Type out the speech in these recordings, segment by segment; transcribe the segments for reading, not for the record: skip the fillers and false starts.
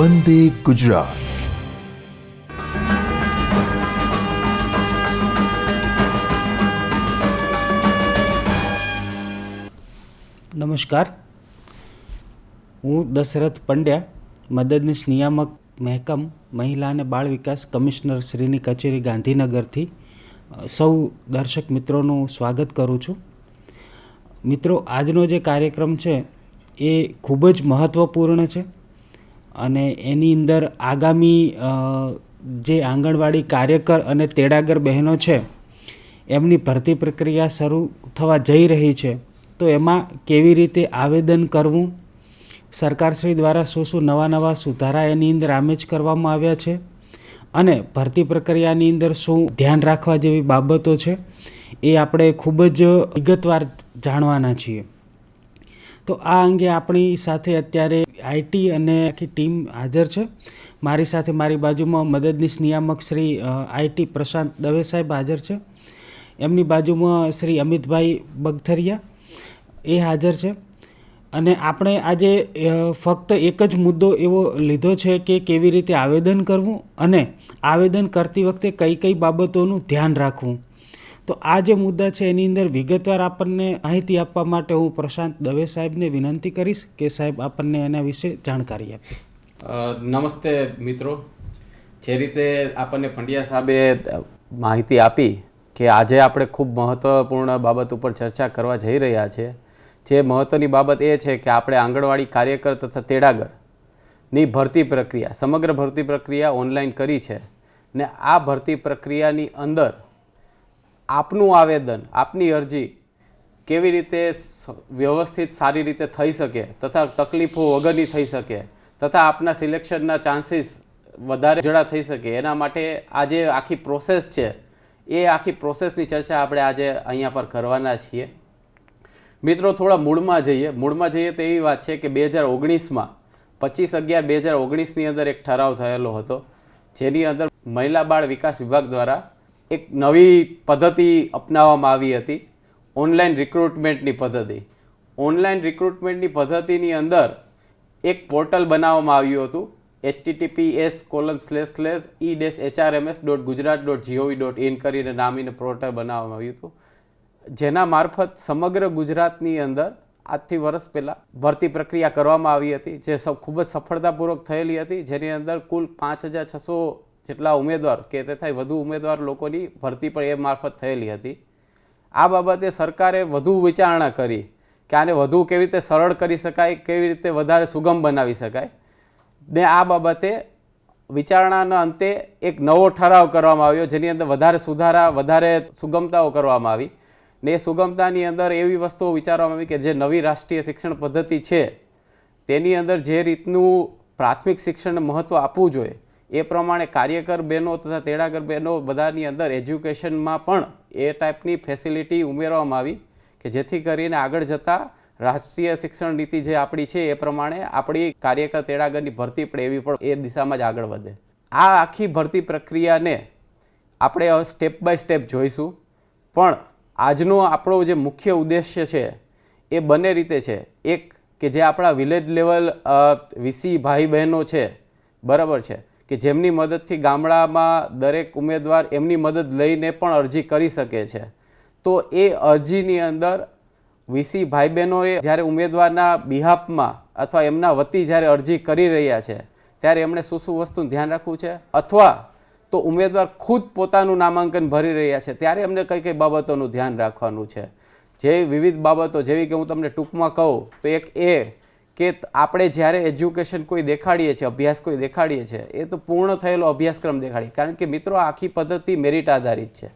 વંદે ગુજરાત. નમસ્કાર, હું દશરથ પંડ્યા, મદદનીશ નિયામક મહેકમ મહિલા અને બાળ વિકાસ કમિશનર શ્રીની કચેરી ગાંધીનગરથી સૌ દર્શક મિત્રોનું સ્વાગત કરું છું. મિત્રો, આજનો જે કાર્યક્રમ છે એ ખૂબ જ મહત્ત્વપૂર્ણ છે અને એની અંદર આગામી જે આંગણવાડી કાર્યકર અને તેડાગર બહેનો છે એમની ભરતી પ્રક્રિયા શરૂ થવા જઈ રહી છે. તો એમાં કેવી રીતે આવેદન કરવું, સરકારશ્રી દ્વારા શું નવા સુધારા એની અંદર આમેજ કરવામાં આવ્યા છે અને ભરતી પ્રક્રિયાની અંદર શું ધ્યાન રાખવા જેવી બાબતો છે એ આપણે ખૂબ જ વિગતવાર જાણવાના છીએ. તો આ અંગે આપણી સાથે અત્યારે આઈટી અને આખી ટીમ હાજર છે. મારી સાથે મારી બાજુમાં મદદનીશ નિયામક શ્રી આઈટી પ્રશાંત દવે સાહેબ હાજર છે. એમની બાજુમાં શ્રી અમિતભાઈ બગથરિયા એ હાજર છે. અને આપણે આજે ફક્ત એક જ મુદ્દો એવો લીધો છે કે કેવી રીતે આવેદન કરવું અને આવેદન કરતી વખતે કઈ કઈ બાબતોનું ધ્યાન રાખવું. તો આ જે મુદ્દા છે એની અંદર વિગતવાર આપણને માહિતી આપવા માટે હું પ્રશાંત દવે સાહેબને વિનંતી કરીશ કે સાહેબ આપણને એના વિશે જાણકારી આપે. નમસ્તે મિત્રો, જે રીતે આપણને પંડ્યા સાહેબે માહિતી આપી કે આજે આપણે ખૂબ મહત્ત્વપૂર્ણ બાબત ઉપર ચર્ચા કરવા જઈ રહ્યા છીએ. જે મહત્ત્વની બાબત એ છે કે આપણે આંગણવાડી કાર્યકર તથા તેડાગરની ભરતી પ્રક્રિયા, સમગ્ર ભરતી પ્રક્રિયા ઓનલાઈન કરી છે ને આ ભરતી પ્રક્રિયાની અંદર આપનું આવેદન, આપની અરજી કેવી રીતે વ્યવસ્થિત સારી રીતે થઈ શકે તથા તકલીફો વગરની થઈ શકે તથા આપના સિલેક્શનના ચાન્સીસ વધારે જડા થઈ શકે એના માટે આ જે આખી પ્રોસેસ છે એ આખી પ્રોસેસની ચર્ચા આપણે આજે અહીંયા પર કરવાના છીએ. મિત્રો, થોડા મૂળમાં જઈએ તો એવી વાત છે કે 2019માં 25/11/2019ની અંદર એક ઠરાવ થયેલો હતો, જેની અંદર મહિલા બાળ વિકાસ વિભાગ દ્વારા એક નવી પદ્ધતિ અપનાવવામાં આવી હતી, ઓનલાઈન રિક્રુટમેન્ટની પદ્ધતિ. ઓનલાઈન રિક્રુટમેન્ટની પદ્ધતિની અંદર એક પોર્ટલ બનાવવામાં આવ્યું હતું, https://e-hrms.gujarat.gov.in કરીને નામીને પોર્ટલ બનાવવામાં આવ્યું હતું, જેના મારફત સમગ્ર ગુજરાતની અંદર આજથી વર્ષ પહેલાં ભરતી પ્રક્રિયા કરવામાં આવી હતી, જે ખૂબ જ સફળતાપૂર્વક થયેલી હતી. જેની અંદર કુલ 5600 જેટલા ઉમેદવાર કે તેથી વધુ ઉમેદવાર લોકોની ભરતી પણ એ મારફત થયેલી હતી. આ બાબતે સરકારે વધુ વિચારણા કરી કે આને વધુ કેવી રીતે સરળ કરી શકાય, કેવી રીતે વધારે સુગમ બનાવી શકાય ને આ બાબતે વિચારણાના અંતે એક નવો ઠરાવ કરવામાં આવ્યો, જેની અંદર વધારે સુધારા, વધારે સુગમતાઓ કરવામાં આવી ને એ સુગમતાની અંદર એવી વસ્તુઓ વિચારવામાં આવી કે જે નવી રાષ્ટ્રીય શિક્ષણ પદ્ધતિ છે તેની અંદર જે રીતનું પ્રાથમિક શિક્ષણને મહત્ત્વ આપવું જોઈએ એ પ્રમાણે કાર્યકર બહેનો તથા તેડાગર બહેનો બધાની અંદર એજ્યુકેશનમાં પણ એ ટાઈપની ફેસિલિટી ઉમેરવામાં આવી કે જેથી કરીને આગળ જતાં રાષ્ટ્રીય શિક્ષણ નીતિ જે આપણી છે એ પ્રમાણે આપણી કાર્યકર તેડાગરની ભરતી પણ એવી પણ એ દિશામાં જ આગળ વધે. આ આખી ભરતી પ્રક્રિયાને આપણે સ્ટેપ બાય સ્ટેપ જોઈશું, પણ આજનો આપણો જે મુખ્ય ઉદ્દેશ્ય છે એ બંને રીતે છે. એક કે જે આપણા વિલેજ લેવલ વીસી ભાઈ બહેનો છે, બરાબર છે, કે જેમની મદદથી ગામડામાં દરેક ઉમેદવાર એમની મદદ લઈને પણ અરજી કરી શકે છે. તો એ અરજીની અંદર વીસી ભાઈ બહેનોએ જ્યારે ઉમેદવારના બિહાફમાં અથવા એમના વતી જ્યારે અરજી કરી રહ્યા છે ત્યારે એમણે શું વસ્તુનું ધ્યાન રાખવું છે, અથવા તો ઉમેદવાર ખુદ પોતાનું નામાંકન ભરી રહ્યા છે ત્યારે એમને કઈ બાબતોનું ધ્યાન રાખવાનું છે. જે વિવિધ બાબતો, જેવી કે હું તમને ટૂંકમાં કહું તો એક એ કે આપણે જ્યારે એજ્યુકેશન કોઈ દેખાડીએ છીએ, અભ્યાસ કોઈ દેખાડીએ છીએ, એ તો પૂર્ણ થયેલો અભ્યાસક્રમ દેખાડીએ. કારણ કે મિત્રો, આખી પદ્ધતિ મેરિટ આધારિત છે.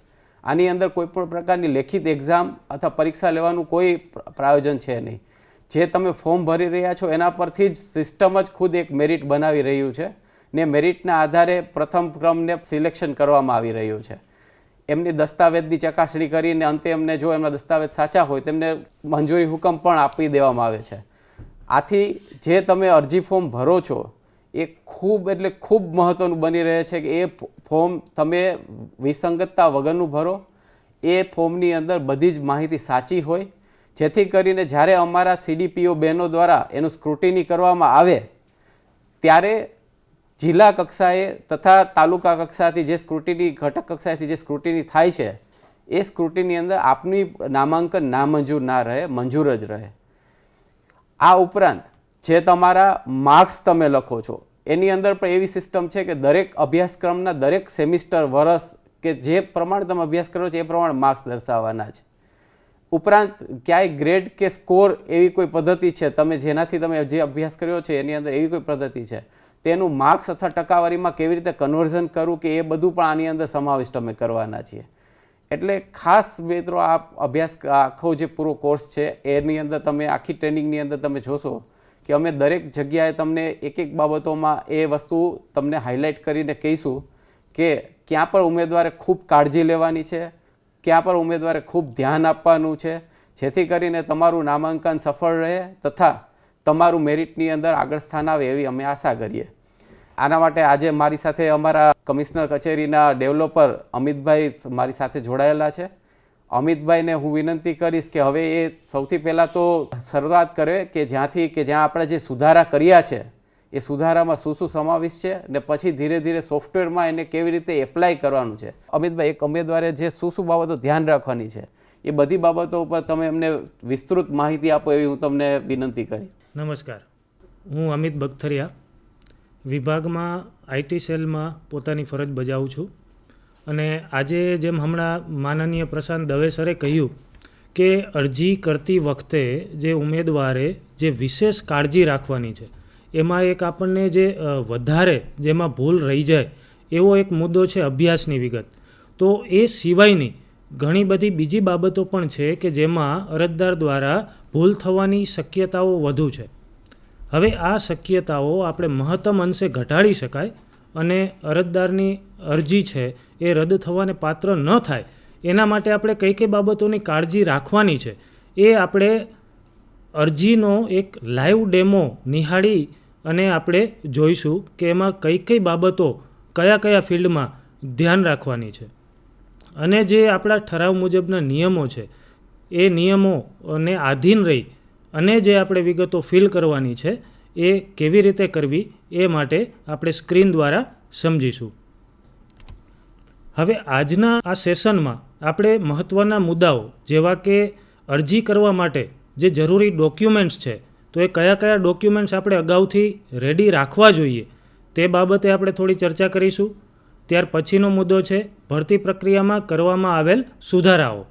આની અંદર કોઈ પણ પ્રકારની લેખિત એક્ઝામ અથવા પરીક્ષા લેવાનું કોઈ પ્રાયોજન છે નહીં. જે તમે ફોર્મ ભરી રહ્યા છો એના પરથી જ સિસ્ટમ જ ખુદ એક મેરિટ બનાવી રહ્યું છે ને મેરિટના આધારે પ્રથમ ક્રમને સિલેક્શન કરવામાં આવી રહ્યું છે. એમની દસ્તાવેજની ચકાસણી કરીને અંતે એમને જો એમના દસ્તાવેજ સાચા હોય તેમને મંજૂરી હુકમ પણ આપી દેવામાં આવે છે. આથી જે તમે અરજી ફોર્મ ભરો છો એ ખૂબ મહત્ત્વનું બની રહે છે કે એ ફોર્મ તમે વિસંગતતા વગરનું ભરો, એ ફોર્મની અંદર બધી જ માહિતી સાચી હોય, જેથી કરીને જ્યારે અમારા સીડીપીઓ બહેનો દ્વારા એનું સ્ક્રુટિની કરવામાં આવે ત્યારે જિલ્લા કક્ષાએ તથા તાલુકા કક્ષાથી જે સ્ક્રુટિની ઘટક કક્ષાએથી જે સ્ક્રુટિની થાય છે એ સ્ક્રુટિની અંદર આપની નામાંકન નામંજૂર ના રહે, મંજૂર જ રહે. આ ઉપરાંત જે તમારા માર્ક્સ તમે લખો છો એની અંદર પણ એવી સિસ્ટમ છે કે દરેક અભ્યાસક્રમના દરેક સેમિસ્ટર વર્ષ કે જે પ્રમાણે તમે અભ્યાસ કરો છો એ પ્રમાણે માર્ક્સ દર્શાવવાના છે. ઉપરાંત ક્યાંય ગ્રેડ કે સ્કોર એવી કોઈ પદ્ધતિ છે તમે જેનાથી તમે જે અભ્યાસ કર્યો છે એની અંદર એવી કોઈ પદ્ધતિ છે તેનું માર્ક્સ અથવા ટકાવારીમાં કેવી રીતે કન્વર્ઝન કરવું કે એ બધું પણ આની અંદર સમાવિષ્ટ અમે કરવાના છીએ. એટલે ખાસ મિત્રો આ અભ્યાસ આખો જે પૂરો કોર્સ છે એની અંદર તમે આખી ટ્રેનિંગની અંદર તમે જોશો કે અમે દરેક જગ્યાએ તમને એક એક બાબતોમાં એ વસ્તુ તમને હાઇલાઇટ કરીને કહીશું કે ક્યાં પર ઉમેદવારે ખૂબ કાળજી લેવાની છે, ક્યાં પર ઉમેદવારે ખૂબ ધ્યાન આપવાનું છે, જેથી કરીને તમારું નામાંકન સફળ રહે તથા તમારું મેરિટની અંદર આગળ સ્થાન આવે એવી અમે આશા કરીએ. આના માટે આજે મારી સાથે અમારા કમિશનર કચેરીના ડેવલપર અમિતભાઈ મારી સાથે જોડાયેલા છે. અમિતભાઈને હું વિનંતી કરીશ કે હવે એ સૌથી પહેલાં તો શરૂઆત કરે કે જ્યાં આપણે જે સુધારા કર્યા છે એ સુધારામાં શું શું સમાવિષ્ટ છે ને પછી ધીરે ધીરે સોફ્ટવેરમાં એને કેવી રીતે એપ્લાય કરવાનું છે. અમિતભાઈ, એક ઉમેદવારે જે શું બાબતો ધ્યાન રાખવાની છે એ બધી બાબતો ઉપર તમે એમને વિસ્તૃત માહિતી આપો એવી હું તમને વિનંતી કરીશ. નમસ્કાર, હું અમિત બગથરિયા વિભાગમાં આઈટી સેલમાં પોતાની ફરજ બજાવું છું. અને આજે જેમ હમણાં માનનીય પ્રશાંત દવે સરે કહ્યું કે અરજી કરતી વખતે જે ઉમેદવારે જે વિશેષ કાળજી રાખવાની છે એમાં એક આપણને જે વધારે જેમાં ભૂલ રહી જાય એવો એક મુદ્દો છે અભ્યાસની વિગત. તો એ સિવાયની ઘણી બધી બીજી બાબતો પણ છે કે જેમાં અરજદાર દ્વારા ભૂલ થવાની શક્યતાઓ વધુ છે. હવે આ શક્યતાઓ આપણે મહત્તમ અંશે ઘટાડી શકાય અને અરજદારની અરજી છે એ રદ થવાને પાત્ર ન થાય એના માટે આપણે કઈ કઈ બાબતોની કાળજી રાખવાની છે એ આપણે અરજીનો એક લાઈવ ડેમો નિહાળી અને આપણે જોઈશું કે એમાં કઈ કઈ બાબતો કયા કયા ફિલ્ડમાં ધ્યાન રાખવાની છે. અને જે આપણા ઠરાવ મુજબના નિયમો છે એ નિયમોને આધીન રહી અને જે આપણે વિગતો ફિલ કરવાની છે એ કેવી રીતે કરવી એ માટે આપણે સ્ક્રીન દ્વારા સમજીશું. હવે આજના આ સેશનમાં આપણે મહત્ત્વના મુદ્દાઓ જેવા કે અરજી કરવા માટે જે જરૂરી ડોક્યુમેન્ટ્સ છે તો એ કયા કયા ડોક્યુમેન્ટ્સ આપણે અગાઉથી રેડી રાખવા જોઈએ તે બાબતે આપણે થોડી ચર્ચા કરીશું. ત્યાર પછીનો મુદ્દો છે ભરતી પ્રક્રિયામાં કરવામાં આવેલ સુધારાઓ.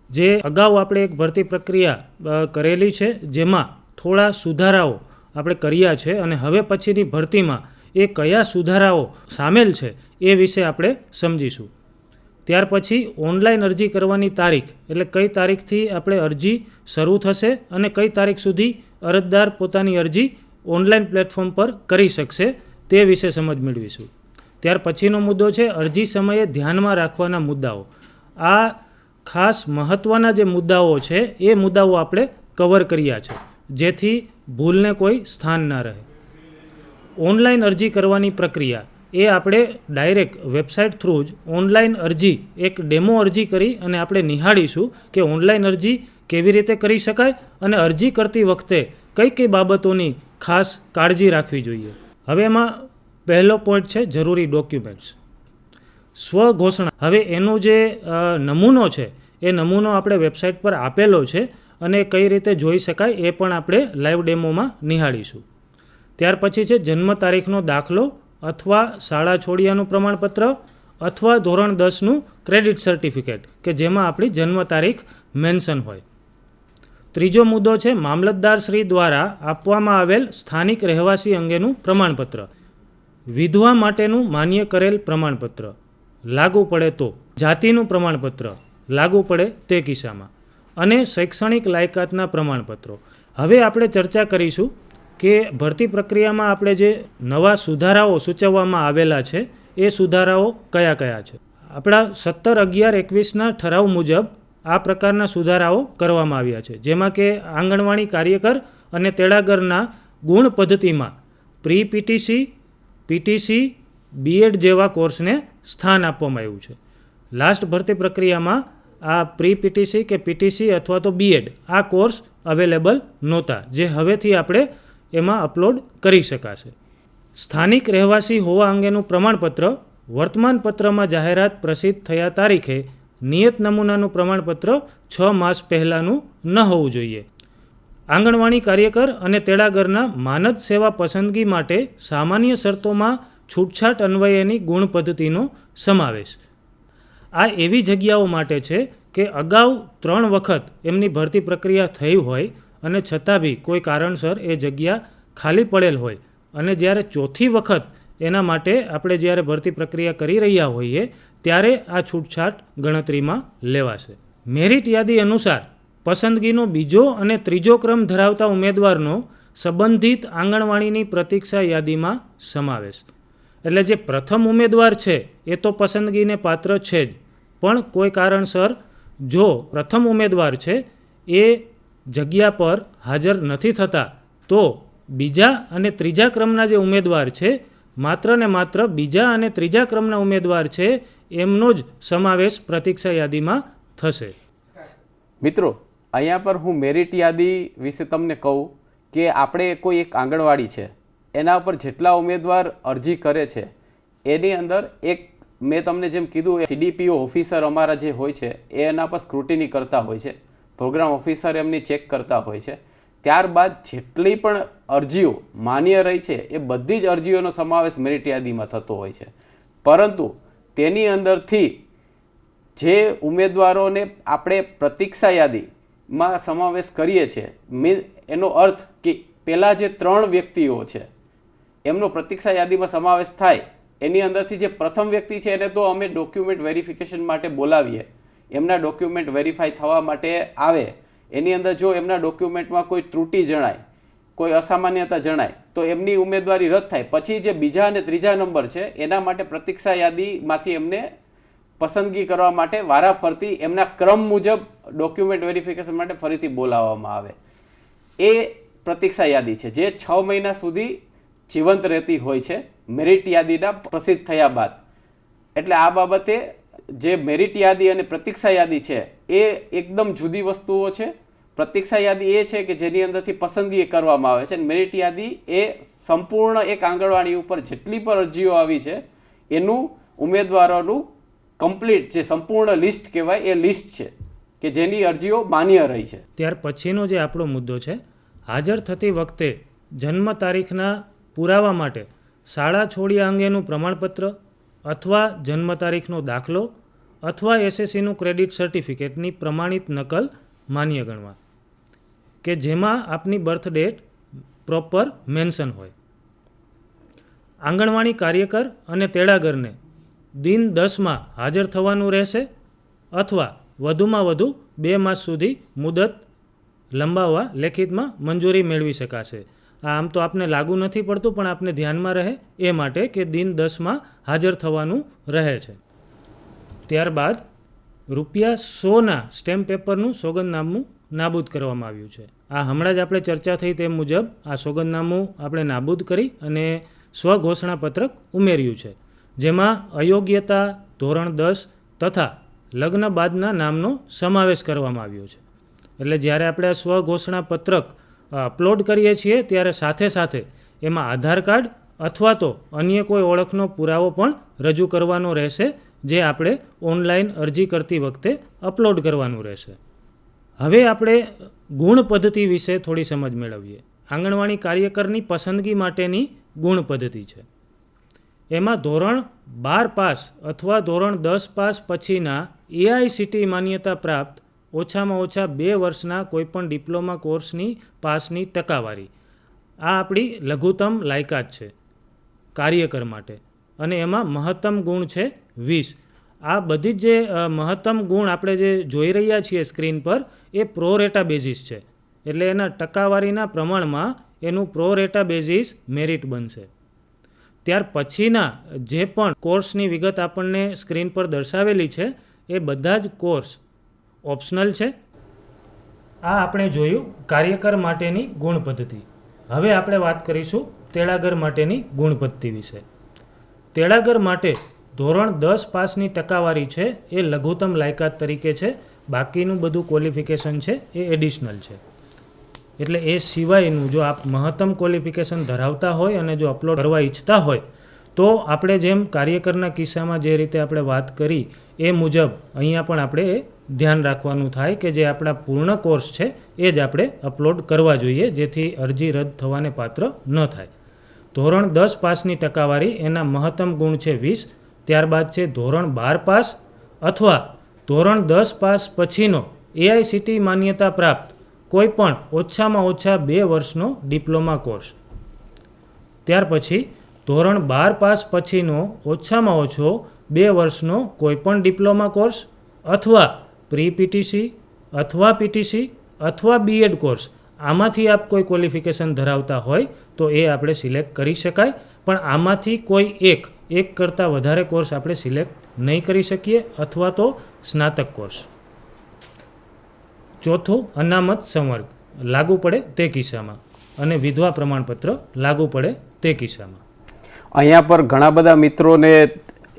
જે અગાઉ આપણે એક ભરતી પ્રક્રિયા કરેલી છે જેમાં થોડા સુધારાઓ આપણે કર્યા છે અને હવે પછીની ભરતીમાં એ કયા સુધારાઓ સામેલ છે એ વિશે આપણે સમજીશું. ત્યાર પછી ઓનલાઈન અરજી કરવાની તારીખ એટલે કઈ તારીખથી આપણે અરજી શરૂ થશે અને કઈ તારીખ સુધી અરજદાર પોતાની અરજી ઓનલાઈન પ્લેટફોર્મ પર કરી શકશે તે વિશે સમજ મેળવીશું. ત્યાર પછીનો મુદ્દો છે અરજી સમયે ધ્યાનમાં રાખવાના મુદ્દાઓ. આ ખાસ મહત્ત્વના જે મુદ્દાઓ છે એ મુદ્દાઓ આપણે કવર કર્યા છે જેથી ભૂલને કોઈ સ્થાન ના રહે. ઓનલાઈન અરજી કરવાની પ્રક્રિયા એ આપણે ડાયરેક્ટ વેબસાઇટ થ્રુ જ ઓનલાઈન અરજી એક ડેમો અરજી કરી અને આપણે નિહાળીશું કે ઓનલાઈન અરજી કેવી રીતે કરી શકાય અને અરજી કરતી વખતે કઈ કઈ બાબતોની ખાસ કાળજી રાખવી જોઈએ. હવે એમાં પહેલો પોઈન્ટ છે જરૂરી ડોક્યુમેન્ટ્સ. સ્વઘોષણા. હવે એનો જે નમૂનો છે એ નમૂનો આપણે વેબસાઇટ પર આપેલો છે અને કઈ રીતે જોઈ શકાય એ પણ આપણે લાઈવ ડેમોમાં નિહાળીશું. ત્યાર પછી છે જન્મ તારીખનો દાખલો અથવા શાળા છોડ્યાનું પ્રમાણપત્ર અથવા ધોરણ 10નું ક્રેડિટ સર્ટિફિકેટ કે જેમાં આપણી જન્મ તારીખ મેન્શન હોય. ત્રીજો મુદ્દો છે મામલતદાર શ્રી દ્વારા આપવામાં આવેલ સ્થાનિક રહેવાસી અંગેનું પ્રમાણપત્ર. વિધવા માટેનું માન્ય કરેલ પ્રમાણપત્ર લાગુ પડે તો, જાતિનું પ્રમાણપત્ર લાગુ પડે તે કિસ્સામાં અને શૈક્ષણિક લાયકાતના પ્રમાણપત્રો. હવે આપણે ચર્ચા કરીશું કે ભરતી પ્રક્રિયામાં આપણે જે નવા સુધારાઓ સૂચવવામાં આવેલા છે એ સુધારાઓ કયા કયા છે. આપણા 17/11/21ના ઠરાવ મુજબ આ પ્રકારના સુધારાઓ કરવામાં આવ્યા છે જેમાં કે આંગણવાડી કાર્યકર અને તેડાગરના ગુણ પદ્ધતિમાં પ્રી પીટીસી, પીટીસી, બીએડ જેવા કોર્સને સ્થાન આપવામાં આવ્યું છે. લાસ્ટ ભરતી પ્રક્રિયામાં આ પ્રી પીટીસી કે પીટીસી અથવા તો બીએડ આ કોર્સ અવેલેબલ નહોતા જે હવેથી આપણે એમાં અપલોડ કરી શકાશે. સ્થાનિક રહેવાસી હોવા અંગેનું પ્રમાણપત્ર વર્તમાનપત્રમાં જાહેરાત પ્રસિદ્ધ થયા તારીખે નિયત નમૂનાનું પ્રમાણપત્ર 6 માસ પહેલાંનું ન હોવું જોઈએ. આંગણવાડી કાર્યકર અને તેડાગરના માનદ સેવા પસંદગી માટે સામાન્ય શરતોમાં છૂટછાટ અન્વયેની ગુણ પદ્ધતિનો સમાવેશ. આ એવી જગ્યાઓ માટે છે કે અગાઉ 3 વખત એમની ભરતી પ્રક્રિયા થઈ હોય અને છતાં બી કોઈ કારણસર એ જગ્યા ખાલી પડેલ હોય અને જ્યારે ચોથી વખત એના માટે આપણે જ્યારે ભરતી પ્રક્રિયા કરી રહ્યા હોઈએ ત્યારે આ છૂટછાટ ગણતરીમાં લેવાશે. મેરિટ યાદી અનુસાર પસંદગીનો બીજો અને ત્રીજો ક્રમ ધરાવતા ઉમેદવારનો સંબંધિત આંગણવાડીની પ્રતીક્ષા યાદીમાં સમાવેશ. એટલે જે પ્રથમ ઉમેદવાર છે એ તો પસંદગીને પાત્ર છે જ, પણ કોઈ કારણસર જો પ્રથમ ઉમેદવાર છે એ જગ્યા પર હાજર નથી થતા તો બીજા અને ત્રીજા ક્રમના જે ઉમેદવાર છે માત્ર ને માત્ર બીજા અને ત્રીજા ક્રમના ઉમેદવાર છે એમનો જ સમાવેશ પ્રતીક્ષા યાદીમાં થશે. મિત્રો, અહીંયા પર હું મેરિટ યાદી વિશે તમને કહું કે આપણે કોઈ એક આંગણવાડી છે એના પર જેટલા ઉમેદવાર અરજી કરે છે એની અંદર એક મેં તમને જેમ કીધું CDPO ઓફિસર અમારા જે હોય છે એ એના પર સ્ક્રુટિની કરતા હોય છે, પ્રોગ્રામ ઓફિસર એમની ચેક કરતા હોય છે. ત્યારબાદ જેટલી પણ અરજીઓ માન્ય રહી છે એ બધી જ અરજીઓનો સમાવેશ મેરિટ યાદીમાં થતો હોય છે. પરંતુ તેની અંદરથી જે ઉમેદવારોને આપણે પ્રતીક્ષા યાદીમાં સમાવેશ કરીએ છીએ એનો અર્થ કે પહેલાં જે 3 વ્યક્તિઓ છે એમનો પ્રતીક્ષા યાદીમાં સમાવેશ થાય એની અંદરથી જે પ્રથમ વ્યક્તિ છે એને તો અમે ડોક્યુમેન્ટ વેરિફિકેશન માટે બોલાવીએ, એમના ડોક્યુમેન્ટ વેરીફાઈ થવા માટે આવે. એની અંદર જો એમના ડોક્યુમેન્ટમાં કોઈ ત્રુટિ જણાય, કોઈ અસામાન્યતા જણાય તો એમની ઉમેદવારી રદ થાય. પછી જે બીજા અને ત્રીજા નંબર છે એના માટે પ્રતીક્ષા યાદીમાંથી એમને પસંદગી કરવા માટે વારાફરતી એમના ક્રમ મુજબ ડોક્યુમેન્ટ વેરિફિકેશન માટે ફરીથી બોલાવવામાં આવે. એ પ્રતીક્ષા યાદી છે જે 6 મહિના સુધી જીવંત રહેતી હોય છે મેરિટ યાદીના પ્રસિદ્ધ થયા બાદ. એટલે આ બાબતે જે મેરિટ યાદી અને પ્રતીક્ષા યાદી છે એ એકદમ જુદી વસ્તુઓ છે. પ્રતીક્ષા યાદી એ છે કે જેની અંદરથી પસંદગી કરવામાં આવે છે અને મેરિટ યાદી એ સંપૂર્ણ એક આંગણવાડી ઉપર જેટલી પણ અરજીઓ આવી છે એનું ઉમેદવારોનું કમ્પ્લીટ જે સંપૂર્ણ લિસ્ટ કહેવાય એ લિસ્ટ છે કે જેની અરજીઓ માન્ય રહી છે. ત્યાર પછીનો જે આપણો મુદ્દો છે, હાજર થતી વખતે જન્મ તારીખના પુરાવા માટે શાળા છોડ્યા અંગેનું પ્રમાણપત્ર અથવા જન્મ તારીખનો દાખલો અથવા SSCનું ક્રેડિટ સર્ટિફિકેટની પ્રમાણિત નકલ માન્ય ગણવા કે જેમાં આપની બર્થ ડેટ પ્રોપર મેન્શન હોય. આંગણવાડી કાર્યકર અને તેડાગરને દિન 10માં હાજર થવાનું રહેશે અથવા વધુમાં વધુ 2 માસ સુધી મુદત લંબાવવા લેખિતમાં મંજૂરી મેળવી શકાશે. આમ તો આપને લાગુ નથી પડતું પણ આપને ધ્યાનમાં રહે એ માટે કે દિન 10માં હાજર થવાનું રહે છે. ત્યારબાદ ₹100ના સ્ટેમ્પ પેપરનું સોગંદનામું નાબૂદ કરવામાં આવ્યું છે. આ હમણાં જ આપણે ચર્ચા થઈ તે મુજબ આ સોગંદનામું આપણે નાબૂદ કરી અને સ્વઘોષણાપત્રક ઉમેર્યું છે જેમાં અયોગ્યતા, ધોરણ 10 તથા લગ્ન બાદના નામનો સમાવેશ કરવામાં આવ્યો છે. એટલે જ્યારે આપણે આ સ્વઘોષણાપત્રક અપલોડ કરીએ છીએ ત્યારે સાથે સાથે એમાં આધાર કાર્ડ અથવા તો અન્ય કોઈ ઓળખનો પુરાવો પણ રજૂ કરવાનો રહેશે જે આપણે ઓનલાઈન અરજી કરતી વખતે અપલોડ કરવાનું રહેશે. હવે આપણે ગુણ પદ્ધતિ વિશે થોડી સમજ મેળવીએ. આંગણવાડી કાર્યકરની પસંદગી માટેની ગુણ પદ્ધતિ છે. એમાં ધોરણ 12 પાસ અથવા ધોરણ 10 પાસ પછીના AICTE માન્યતા પ્રાપ્ત ઓછામાં ઓછા 2 વર્ષના કોઈપણ ડિપ્લોમા કોર્સની પાસની ટકાવારી આ આપણી લઘુત્તમ લાયકાત છે કાર્યકર માટે અને એમાં મહત્તમ ગુણ છે 20. આ બધી જ જે મહત્તમ ગુણ આપણે જે જોઈ રહ્યા છીએ સ્ક્રીન પર એ પ્રોરેટા બેઝિસ છે. એટલે એના ટકાવારીના પ્રમાણમાં એનું પ્રોરેટા બેઝિસ મેરિટ બનશે. ત્યાર પછીના જે પણ કોર્સની વિગત આપણને સ્ક્રીન પર દર્શાવેલી છે એ બધા જ કોર્સ ઓપ્શનલ છે. આ આપણે જોયું કાર્યકર માટેની ગુણ પદ્ધતિ. હવે આપણે વાત કરીશું તેડાગર માટેની ગુણ પદ્ધતિ વિશે. તેડાગર માટે ધોરણ 10 પાસની ટકાવારી છે એ લઘુત્તમ લાયકાત તરીકે છે. બાકીનું બધું ક્વોલિફિકેશન છે એ એડિશનલ છે. એટલે એ સિવાયનું જો આપ મહત્તમ ક્વોલિફિકેશન ધરાવતા હોય અને જો અપલોડ કરવા ઈચ્છતા હોય તો આપણે જેમ કાર્યકરના કિસ્સામાં જે રીતે આપણે વાત કરી એ મુજબ અહીંયા પણ આપણે એ ધ્યાન રાખવાનું થાય કે જે આપણા પૂર્ણ કોર્સ છે એ જ આપણે અપલોડ કરવા જોઈએ, જેથી અરજી રદ થવાને પાત્ર ન થાય. ધોરણ 10 પાસની ટકાવારી એના મહત્તમ ગુણ છે 20. ત્યારબાદ છે ધોરણ 12 પાસ અથવા ધોરણ 10 પાસ પછીનો એઆઈસીટી માન્યતા પ્રાપ્ત કોઈ પણ ઓછામાં ઓછા 2 વર્ષનો ડિપ્લોમા કોર્સ. ત્યાર પછી ધોરણ 12 પાસ પછીનો ઓછામાં ઓછો 2 વર્ષનો કોઈપણ ડિપ્લોમા કોર્સ અથવા પ્રી પીટીસી અથવા પીટીસી અથવા બીએડ કોર્સ, આમાંથી આપ કોઈ ક્વોલિફિકેશન ધરાવતા હોય તો એ આપણે સિલેક્ટ કરી શકાય. પણ આમાંથી કોઈ એક કરતાં વધારે કોર્સ આપણે સિલેક્ટ નહીં કરી શકીએ, અથવા તો સ્નાતક કોર્સ. ચોથું, અનામત સંવર્ગ લાગુ પડે તે કિસ્સામાં અને વિધવા પ્રમાણપત્ર લાગુ પડે તે કિસ્સામાં. અહીંયા પર ઘણા બધા મિત્રોને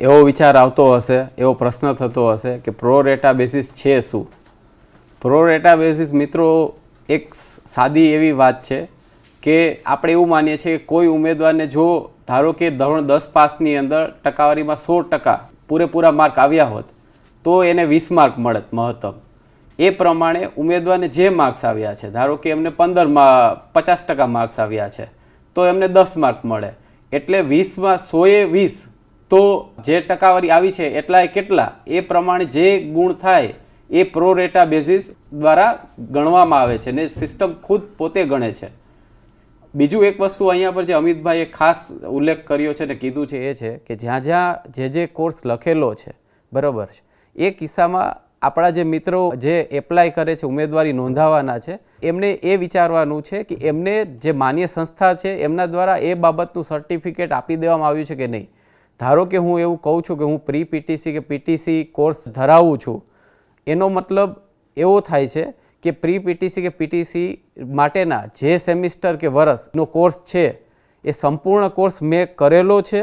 એવો વિચાર આવતો હશે, એવો પ્રશ્ન થતો હશે કે પ્રો રેટા બેસિસ છે શું? પ્રો રેટા બેસિસ મિત્રો એક સાદી એવી વાત છે કે આપણે એવું માનીએ છીએ કે કોઈ ઉમેદવારને જો ધારો કે ધોરણ 10 પાસની અંદર ટકાવારીમાં 100% પૂરેપૂરા માર્ક આવ્યા હોત તો એને 20 માર્ક મળત મહત્તમ. એ પ્રમાણે ઉમેદવારને જે માર્ક્સ આવ્યા છે, ધારો કે એમને 50% માર્ક્સ આવ્યા છે તો એમને 10 માર્ક મળે. એટલે 20માં 100એ 20, તો જે ટકાવારી આવી છે એટલા એ કેટલા, એ પ્રમાણે જે ગુણ થાય એ પ્રો રેટા બેઝિસ દ્વારા ગણવામાં આવે છે ને સિસ્ટમ ખુદ પોતે ગણે છે. બીજું એક વસ્તુ અહીંયા પર જે અમિતભાઈએ ખાસ ઉલ્લેખ કર્યો છે ને કીધું છે એ છે કે જ્યાં જ્યાં જે કોર્સ લખેલો છે, બરાબર છે, એ કિસ્સામાં આપણા જે મિત્રો જે એપ્લાય કરે છે, ઉમેદવારી નોંધાવાના છે, એમને એ વિચારવાનું છે કે એમને જે માન્ય સંસ્થા છે એમના દ્વારા એ બાબતનું સર્ટિફિકેટ આપી દેવામાં આવ્યું છે કે નહીં. ધારો કે હું એવું કહું છું કે હું પ્રી પીટીસી કે પીટીસી કોર્સ ધરાવું છું, એનો મતલબ એવો થાય છે કે પ્રી પીટીસી કે પીટીસી માટેના જે સેમિસ્ટર કે વર્ષનો કોર્સ છે એ સંપૂર્ણ કોર્સ મેં કરેલો છે,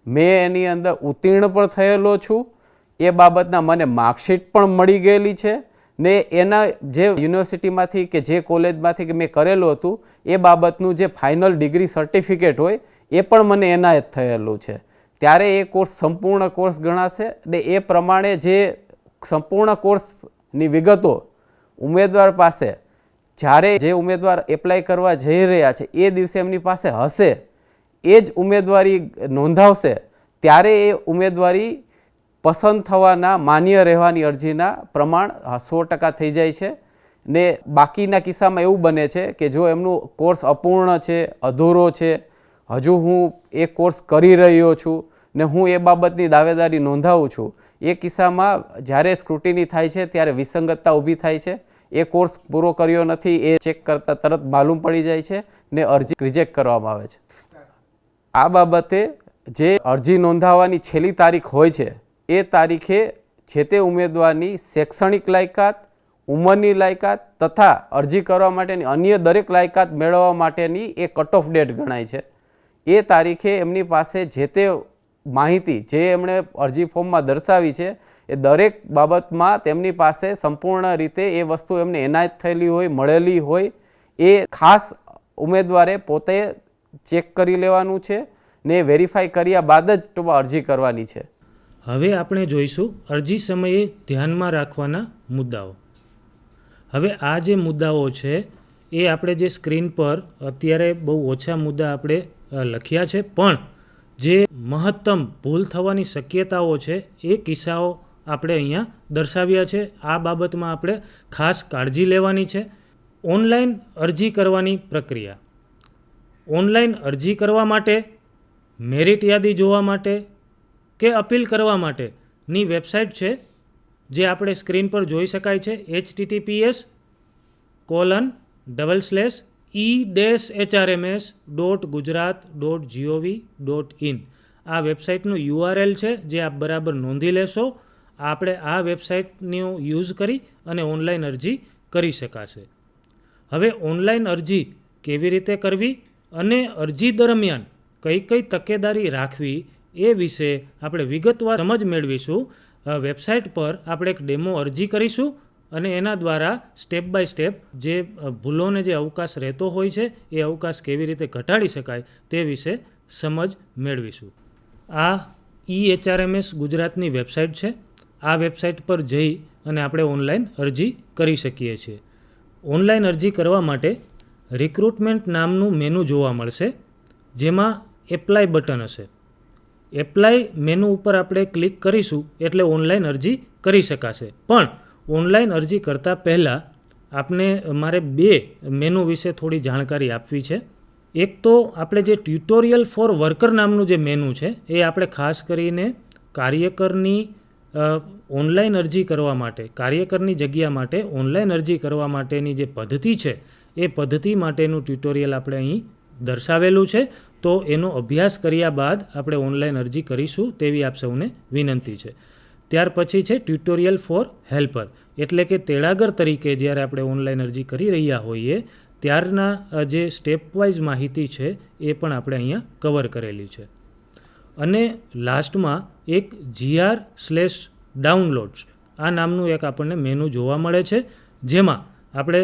મેં એની અંદર ઉત્તીર્ણ પણ થયેલો છું, એ બાબતના મને માર્કશીટ પણ મળી ગયેલી છે ને એના જે યુનિવર્સિટીમાંથી કે જે કોલેજમાંથી કે મેં કરેલું હતું એ બાબતનું જે ફાઇનલ ડિગ્રી સર્ટિફિકેટ હોય એ પણ મને એનાયત થયેલું છે. ત્યારે એ કોર્સ સંપૂર્ણ કોર્સ ગણાશે ને એ પ્રમાણે જે સંપૂર્ણ કોર્સની વિગતો ઉમેદવાર પાસે જ્યારે જે ઉમેદવાર એપ્લાય કરવા જઈ રહ્યા છે એ દિવસે એમની પાસે હશે, એ જ ઉમેદવારી નોંધાવશે ત્યારે એ ઉમેદવારી પસંદ થવાના, માન્ય રહેવાની અરજીના પ્રમાણ 100% થઈ જાય છે. ને બાકીના કિસ્સામાં એવું બને છે કે જો એમનું કોર્સ અપૂર્ણ છે, અધૂરો છે, હજુ હું એ કોર્સ કરી રહ્યો છું ને હું એ બાબતની દાવેદારી નોંધાવું છું, એ કિસ્સામાં જ્યારે સ્ક્રુટિની થાય છે ત્યારે વિસંગતતા ઊભી થાય છે. એ કોર્સ પૂરો કર્યો નથી એ ચેક કરતાં તરત માલુમ પડી જાય છે ને અરજી રિજેક્ટ કરવામાં આવે છે. આ બાબતે જે અરજી નોંધાવવાની છેલ્લી તારીખ હોય છે એ તારીખે જે તે ઉમેદવારની શૈક્ષણિક લાયકાત, ઉંમરની લાયકાત તથા અરજી કરવા માટેની અન્ય દરેક લાયકાત મેળવવા માટેની એ કટ ઓફ ડેટ ગણાય છે. એ તારીખે એમની પાસે જે તે માહિતી જે એમણે અરજી ફોર્મમાં દર્શાવી છે એ દરેક બાબતમાં તેમની પાસે સંપૂર્ણ રીતે એ વસ્તુ એમને એનાયત થયેલી હોય, મળેલી હોય, એ ખાસ ઉમેદવારે પોતે ચેક કરી લેવાનું છે ને વેરીફાઈ કર્યા બાદ જ અરજી કરવાની છે. હવે આપણે જોઈશું અરજી સમયે ધ્યાનમાં રાખવાના મુદ્દાઓ. હવે આ જે મુદ્દાઓ છે એ આપણે જે સ્ક્રીન પર અત્યારે બહુ ઓછા મુદ્દા આપણે લખ્યા છે, પણ જે મહત્તમ ભૂલ થવાની શક્યતાઓ છે એ કિસ્સાઓ આપણે અહીંયા દર્શાવ્યા છે. આ બાબતમાં આપણે ખાસ કાળજી લેવાની છે. ઓનલાઈન અરજી કરવાની પ્રક્રિયા. ઓનલાઈન અરજી કરવા માટે, મેરિટ યાદી જોવા માટે કે અપીલ કરવા માટેની વેબસાઇટ છે જે આપણે સ્ક્રીન પર જોઈ શકાય છે, https://e-hrms.gujarat.gov.in. આ વેબસાઇટનું URL છે જે આપ બરાબર નોંધી લેશો. આપણે આ વેબસાઇટનો યુઝ કરી અને ઓનલાઈન અરજી કરી શકાશે. હવે ઓનલાઈન અરજી કેવી રીતે કરવી અને અરજી દરમિયાન કઈ કઈ તકેદારી રાખવી એ વિશે આપણે વિગતવાર સમજ મેળવીશું. વેબસાઇટ પર આપણે એક ડેમો અરજી કરીશું અને એના દ્વારા સ્ટેપ બાય સ્ટેપ જે ભૂલોને જે અવકાશ રહેતો હોય છે એ અવકાશ કેવી રીતે ઘટાડી શકાય તે વિશે સમજ મેળવીશું. આ EHRMS ગુજરાતની વેબસાઇટ છે. આ વેબસાઇટ પર જઈ અને આપણે ઓનલાઈન અરજી કરી શકીએ છીએ. ઓનલાઈન અરજી કરવા માટે રિક્રુટમેન્ટ નામનું મેનુ જોવા મળશે, જેમાં એપ્લાય બટન હશે. એપ્લાય મેનુ ઉપર આપણે ક્લિક કરીશું એટલે ઓનલાઈન અરજી કરી શકાશે. પણ ઓનલાઈન અરજી કરતાં પહેલાં મારે 2 મેનુ વિશે થોડી જાણકારી આપવી છે. એક તો આપણે જે ટ્યુટોરિયલ ફોર વર્કર નામનું જે મેનુ છે એ આપણે ખાસ કરીને કાર્યકરની ઓનલાઈન અરજી કરવા માટે, કાર્યકરની જગ્યા માટે ઓનલાઈન અરજી કરવા માટેની જે પદ્ધતિ છે એ પદ્ધતિ માટેનું ટ્યુટોરિયલ આપણે અહીં દર્શાવેલું છે. તો એનો અભ્યાસ કર્યા બાદ આપણે ઓનલાઈન અરજી કરીશું તેવી આપ સૌને વિનંતી છે. ત્યાર પછી છે ટ્યુટોરિયલ ફોર હેલ્પર, એટલે કે તેડાગર તરીકે જ્યારે આપણે ઓનલાઈન અરજી કરી રહ્યા હોઈએ ત્યારના જે સ્ટેપ વાઇઝ માહિતી છે એ પણ આપણે અહીંયા કવર કરેલી છે. અને લાસ્ટમાં એક GR/downloads આ નામનું એક આપણને મેનુ જોવા મળે છે, જેમાં આપણે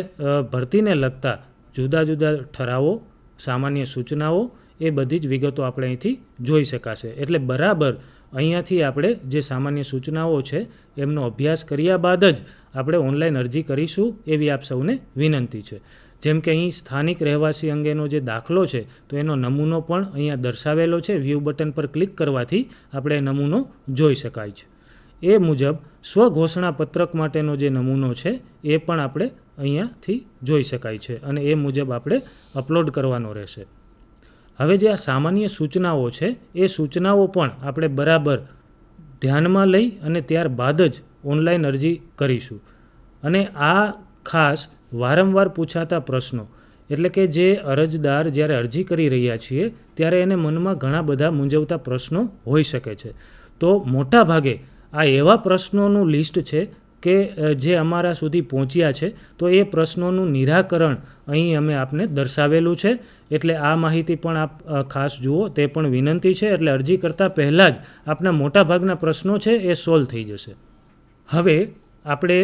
ભરતીને લગતા જુદા જુદા ઠરાવો, સામાન્ય સૂચનાઓ એ બધી જ વિગતો આપણે અહીંથી જોઈ શકાશે. એટલે બરાબર અહીંયાથી આપણે જે સામાન્ય સૂચનાઓ છે એમનો અભ્યાસ કર્યા બાદ જ આપણે ઓનલાઈન અરજી કરીશું એવી આપ સૌને વિનંતી છે. જેમ કે અહીં સ્થાનિક રહેવાસી અંગેનો જે દાખલો છે તો એનો નમૂનો પણ અહીંયા દર્શાવેલો છે. વ્યૂ બટન પર ક્લિક કરવાથી આપણે નમૂનો જોઈ શકાય છે. એ મુજબ સ્વઘોષણા પત્રક માટેનો જે નમૂનો છે એ પણ આપણે અહીંયાથી જોઈ શકાય છે અને એ મુજબ આપણે અપલોડ કરવાનો રહેશે. હવે જે આ સામાન્ય સૂચનાઓ છે એ સૂચનાઓ પણ આપણે બરાબર ધ્યાનમાં લઈ અને ત્યારબાદ જ ઓનલાઈન અરજી કરીશું. અને આ ખાસ વારંવાર પૂછાતા પ્રશ્નો, એટલે કે જે અરજદાર જ્યારે અરજી કરી રહ્યા છીએ ત્યારે એને મનમાં ઘણા બધા મૂંઝવતા પ્રશ્નો હોઈ શકે છે. તો મોટા ભાગે આ એવા પ્રશ્નોનું લિસ્ટ છે કે જે અમારા સુધી પહોંચ્યા છે, તો એ પ્રશ્નોનું નિરાકરણ અહીં અમે આપને દર્શાવેલું છે. એટલે આ માહિતી પણ આપ ખાસ જુઓ તે પણ વિનંતી છે. એટલે અરજી કરતાં પહેલાં જ આપના મોટાભાગના પ્રશ્નો છે એ સોલ્વ થઈ જશે. હવે આપણે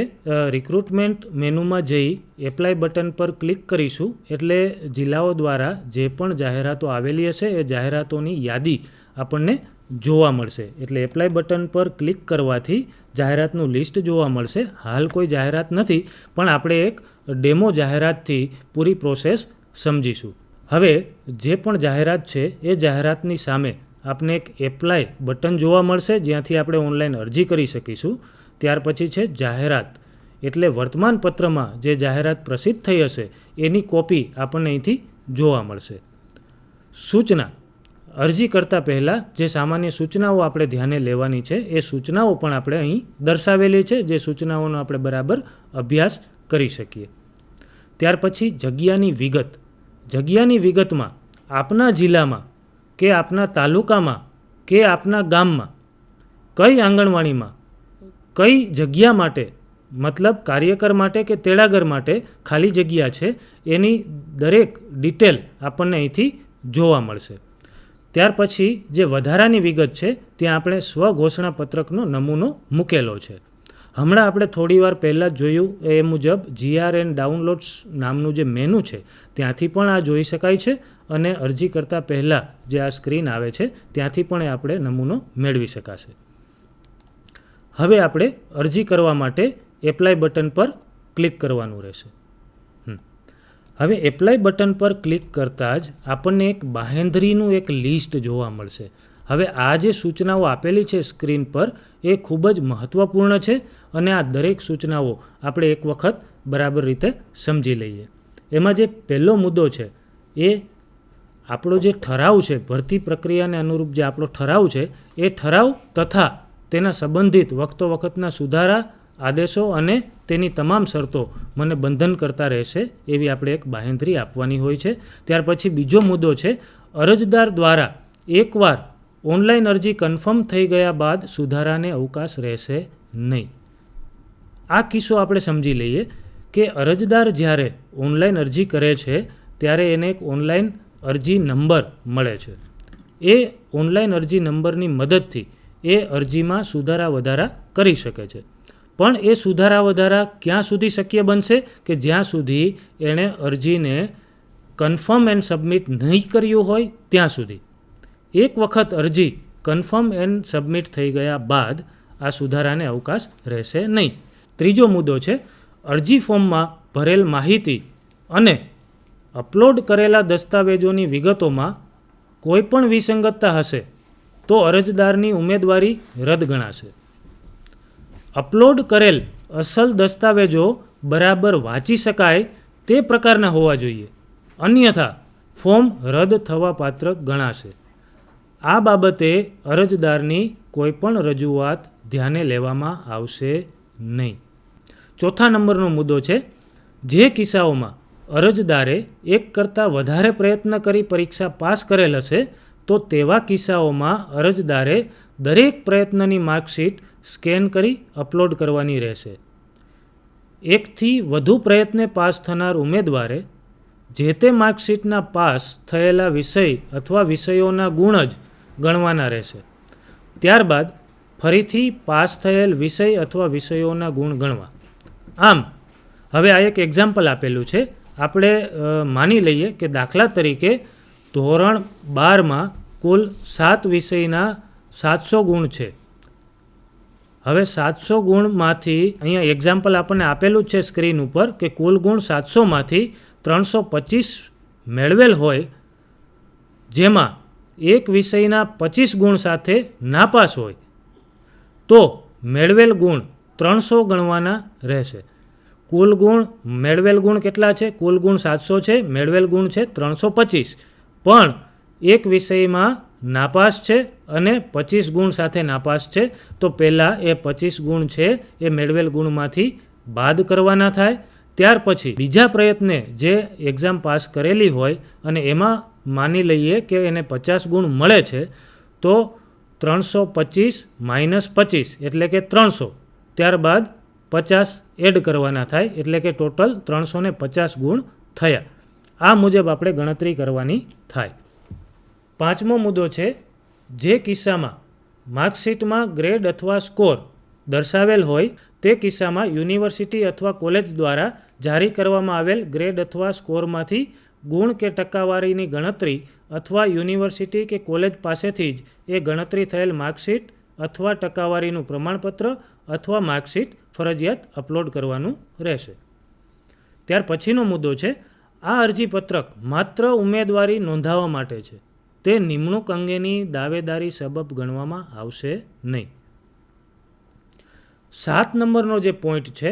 રિક્રુટમેન્ટ મેનુમાં જઈ એપ્લાય બટન પર ક્લિક કરીશું એટલે જિલ્લાઓ દ્વારા જે પણ જાહેરાતો આવેલી હશે એ જાહેરાતોની યાદી આપણને જોવા મળશે. એટલે એપ્લાય બટન પર ક્લિક કરવાથી જાહેરાતનું લિસ્ટ જોવા મળશે. હાલ કોઈ જાહેરાત નથી, પણ આપણે એક ડેમો જાહેરાતથી પૂરી પ્રોસેસ સમજીશું. હવે જે પણ જાહેરાત છે એ જાહેરાતની સામે આપને એક એપ્લાય બટન જોવા મળશે, જ્યાંથી આપણે ઓનલાઈન અરજી કરી શકીશું. ત્યાર પછી છે જાહેરાત, એટલે વર્તમાનપત્રમાં જે જાહેરાત પ્રસિદ્ધ થઈ હશે એની કોપી આપણને અહીંથી જોવા મળશે. સૂચના, અરજી કરતાં પહેલાં જે સામાન્ય સૂચનાઓ આપણે ધ્યાને લેવાની છે એ સૂચનાઓ પણ આપણે અહીં દર્શાવેલી છે, જે સૂચનાઓનો આપણે બરાબર અભ્યાસ કરી શકીએ. ત્યાર પછી જગ્યાની વિગત. જગ્યાની વિગતમાં આપના જિલ્લામાં કે આપના તાલુકામાં કે આપના ગામમાં કઈ આંગણવાડીમાં કઈ જગ્યા માટે, મતલબ કાર્યકર માટે કે તેડાગર માટે ખાલી જગ્યા છે એની દરેક ડિટેલ આપણને અહીંથી જોવા મળશે. ત્યાર પછી જે વધારાની વિગત છે ત્યાં આપણે સ્વઘોષણા પત્રકનો નમૂનો મૂકેલો છે. હમણાં આપણે થોડીવાર પહેલાં જ જોયું એ મુજબ GR/downloads નામનું જે મેનુ છે ત્યાંથી પણ આ જોઈ શકાય છે અને અરજી કરતાં પહેલાં જે આ સ્ક્રીન આવે છે ત્યાંથી પણ આપણે નમૂનો મેળવી શકાશે. હવે આપણે અરજી કરવા માટે એપ્લાય બટન પર ક્લિક કરવાનું રહેશે. હવે એપ્લાય બટન પર ક્લિક કરતાં જ આપણને એક બાહેંધરીનું એક લિસ્ટ જોવા મળશે. હવે આ જે સૂચનાઓ આપેલી છે સ્ક્રીન પર એ ખૂબ જ મહત્ત્વપૂર્ણ છે અને આ દરેક સૂચનાઓ આપણે એક વખત બરાબર રીતે સમજી લઈએ. એમાં જે પહેલો મુદ્દો છે એ આપણો જે ઠરાવ છે, ભરતી પ્રક્રિયાને અનુરૂપ જે આપણો ઠરાવ છે એ ઠરાવ તથા તેના સંબંધિત વખતો વખતના સુધારા, આદેશો અને તેની તમામ શરતો મને બંધન કરતા રહેશે એવી આપણે એક બાહેંધરી આપવાની હોય છે. ત્યાર પછી બીજો મુદ્દો છે અરજદાર દ્વારા એકવાર ઓનલાઈન અરજી કન્ફર્મ થઈ ગયા બાદ સુધારાને અવકાશ રહેશે નહીં. આ કિસ્સો આપણે સમજી લઈએ કે અરજદાર જ્યારે ઓનલાઈન અરજી કરે છે ત્યારે એને એક ઓનલાઈન અરજી નંબર મળે છે. એ ઓનલાઈન અરજી નંબરની મદદથી એ અરજીમાં સુધારા વધારા કરી શકે છે. પણ એ સુધારા વધારા ક્યાં સુધી શક્ય બનશે કે જ્યાં સુધી એણે અરજીને કન્ફર્મ એન્ડ સબમિટ નહીં કર્યું હોય ત્યાં સુધી. એક વખત અરજી કન્ફર્મ એન્ડ સબમિટ થઈ ગયા બાદ આ સુધારાને અવકાશ રહેશે નહીં. ત્રીજો મુદ્દો છે અરજી ફોર્મમાં ભરેલ માહિતી અને અપલોડ કરેલા દસ્તાવેજોની વિગતોમાં કોઈ પણ વિસંગતતા હશે તો અરજદારની ઉમેદવારી રદ ગણાશે. અપલોડ કરેલ અસલ દસ્તાવેજો બરાબર વાંચી શકાય તે પ્રકારના હોવા જોઈએ, અન્યથા ફોર્મ રદ થવા પાત્ર ગણાશે. આ બાબતે અરજદારની કોઈપણ રજૂઆત ધ્યાને લેવામાં આવશે નહીં. ચોથા નંબરનો મુદ્દો છે જે કિસ્સાઓમાં અરજદારે એક કરતાં વધારે પ્રયત્ન કરી પરીક્ષા પાસ કરેલ હશે તો તેવા કિસ્સાઓમાં અરજદારે દરેક પ્રયત્નની માર્કશીટ સ્કેન કરી અપલોડ કરવાની રહેશે. એકથી વધુ પ્રયત્ને પાસ થનાર ઉમેદવારે જે તે માર્કશીટના પાસ થયેલા વિષય અથવા વિષયોના ગુણ જ ગણવાના રહેશે. ત્યારબાદ ફરીથી પાસ થયેલ વિષય અથવા વિષયોના ગુણ ગણવા. આમ હવે આ એક એક્ઝામ્પલ આપેલું છે. આપણે માની લઈએ કે દાખલા તરીકે ધોરણ 12માં કુલ 7 વિષયના 700 ગુણ છે. હવે 700 ગુણમાંથી અહીંયા એક્ઝામ્પલ આપણને આપેલું જ છે સ્ક્રીન ઉપર કે કુલ ગુણ 700માંથી 325 મેળવેલ હોય, જેમાં એક વિષયના 25 ગુણ સાથે નાપાસ હોય તો મેળવેલ ગુણ 300 ગણવાના રહેશે. કુલ ગુણ મેળવેલ ગુણ કેટલા છે? કુલ ગુણ 700 છે, મેળવેલ ગુણ છે 325, પણ એક વિષયમાં નાપાસ છે અને 25 ગુણ સાથે નાપાસ છે તો પહેલાં એ 25 ગુણ છે એ મેળવેલ ગુણમાંથી બાદ કરવાના થાય. ત્યાર પછી બીજા પ્રયત્ને જે એક્ઝામ પાસ કરેલી હોય અને એમાં માની લઈએ કે એને 50 ગુણ મળે છે તો 325 માઇનસ 25 એટલે કે 300, ત્યારબાદ 50 એડ કરવાના થાય એટલે કે ટોટલ 350 ગુણ થયા. આ મુજબ આપણે ગણતરી કરવાની થાય. પાંચમો મુદ્દો છે જે કિસ્સામાં માર્કશીટમાં ગ્રેડ અથવા સ્કોર દર્શાવેલ હોય તે કિસ્સામાં યુનિવર્સિટી અથવા કોલેજ દ્વારા જારી કરવામાં આવેલ ગ્રેડ અથવા સ્કોરમાંથી ગુણ કે ટકાવારીની ગણતરી અથવા યુનિવર્સિટી કે કોલેજ પાસેથી જ એ ગણતરી થયેલ માર્કશીટ અથવા ટકાવારીનું પ્રમાણપત્ર અથવા માર્કશીટ ફરજિયાત અપલોડ કરવાનું રહેશે. ત્યાર પછીનો મુદ્દો છે આ અરજીપત્રક માત્ર ઉમેદવારી નોંધાવવા માટે છે. તે નિમણૂક અંગેની દાવેદારી સબબ ગણવામાં આવશે નહીં. 7 નંબરનો જે પોઈન્ટ છે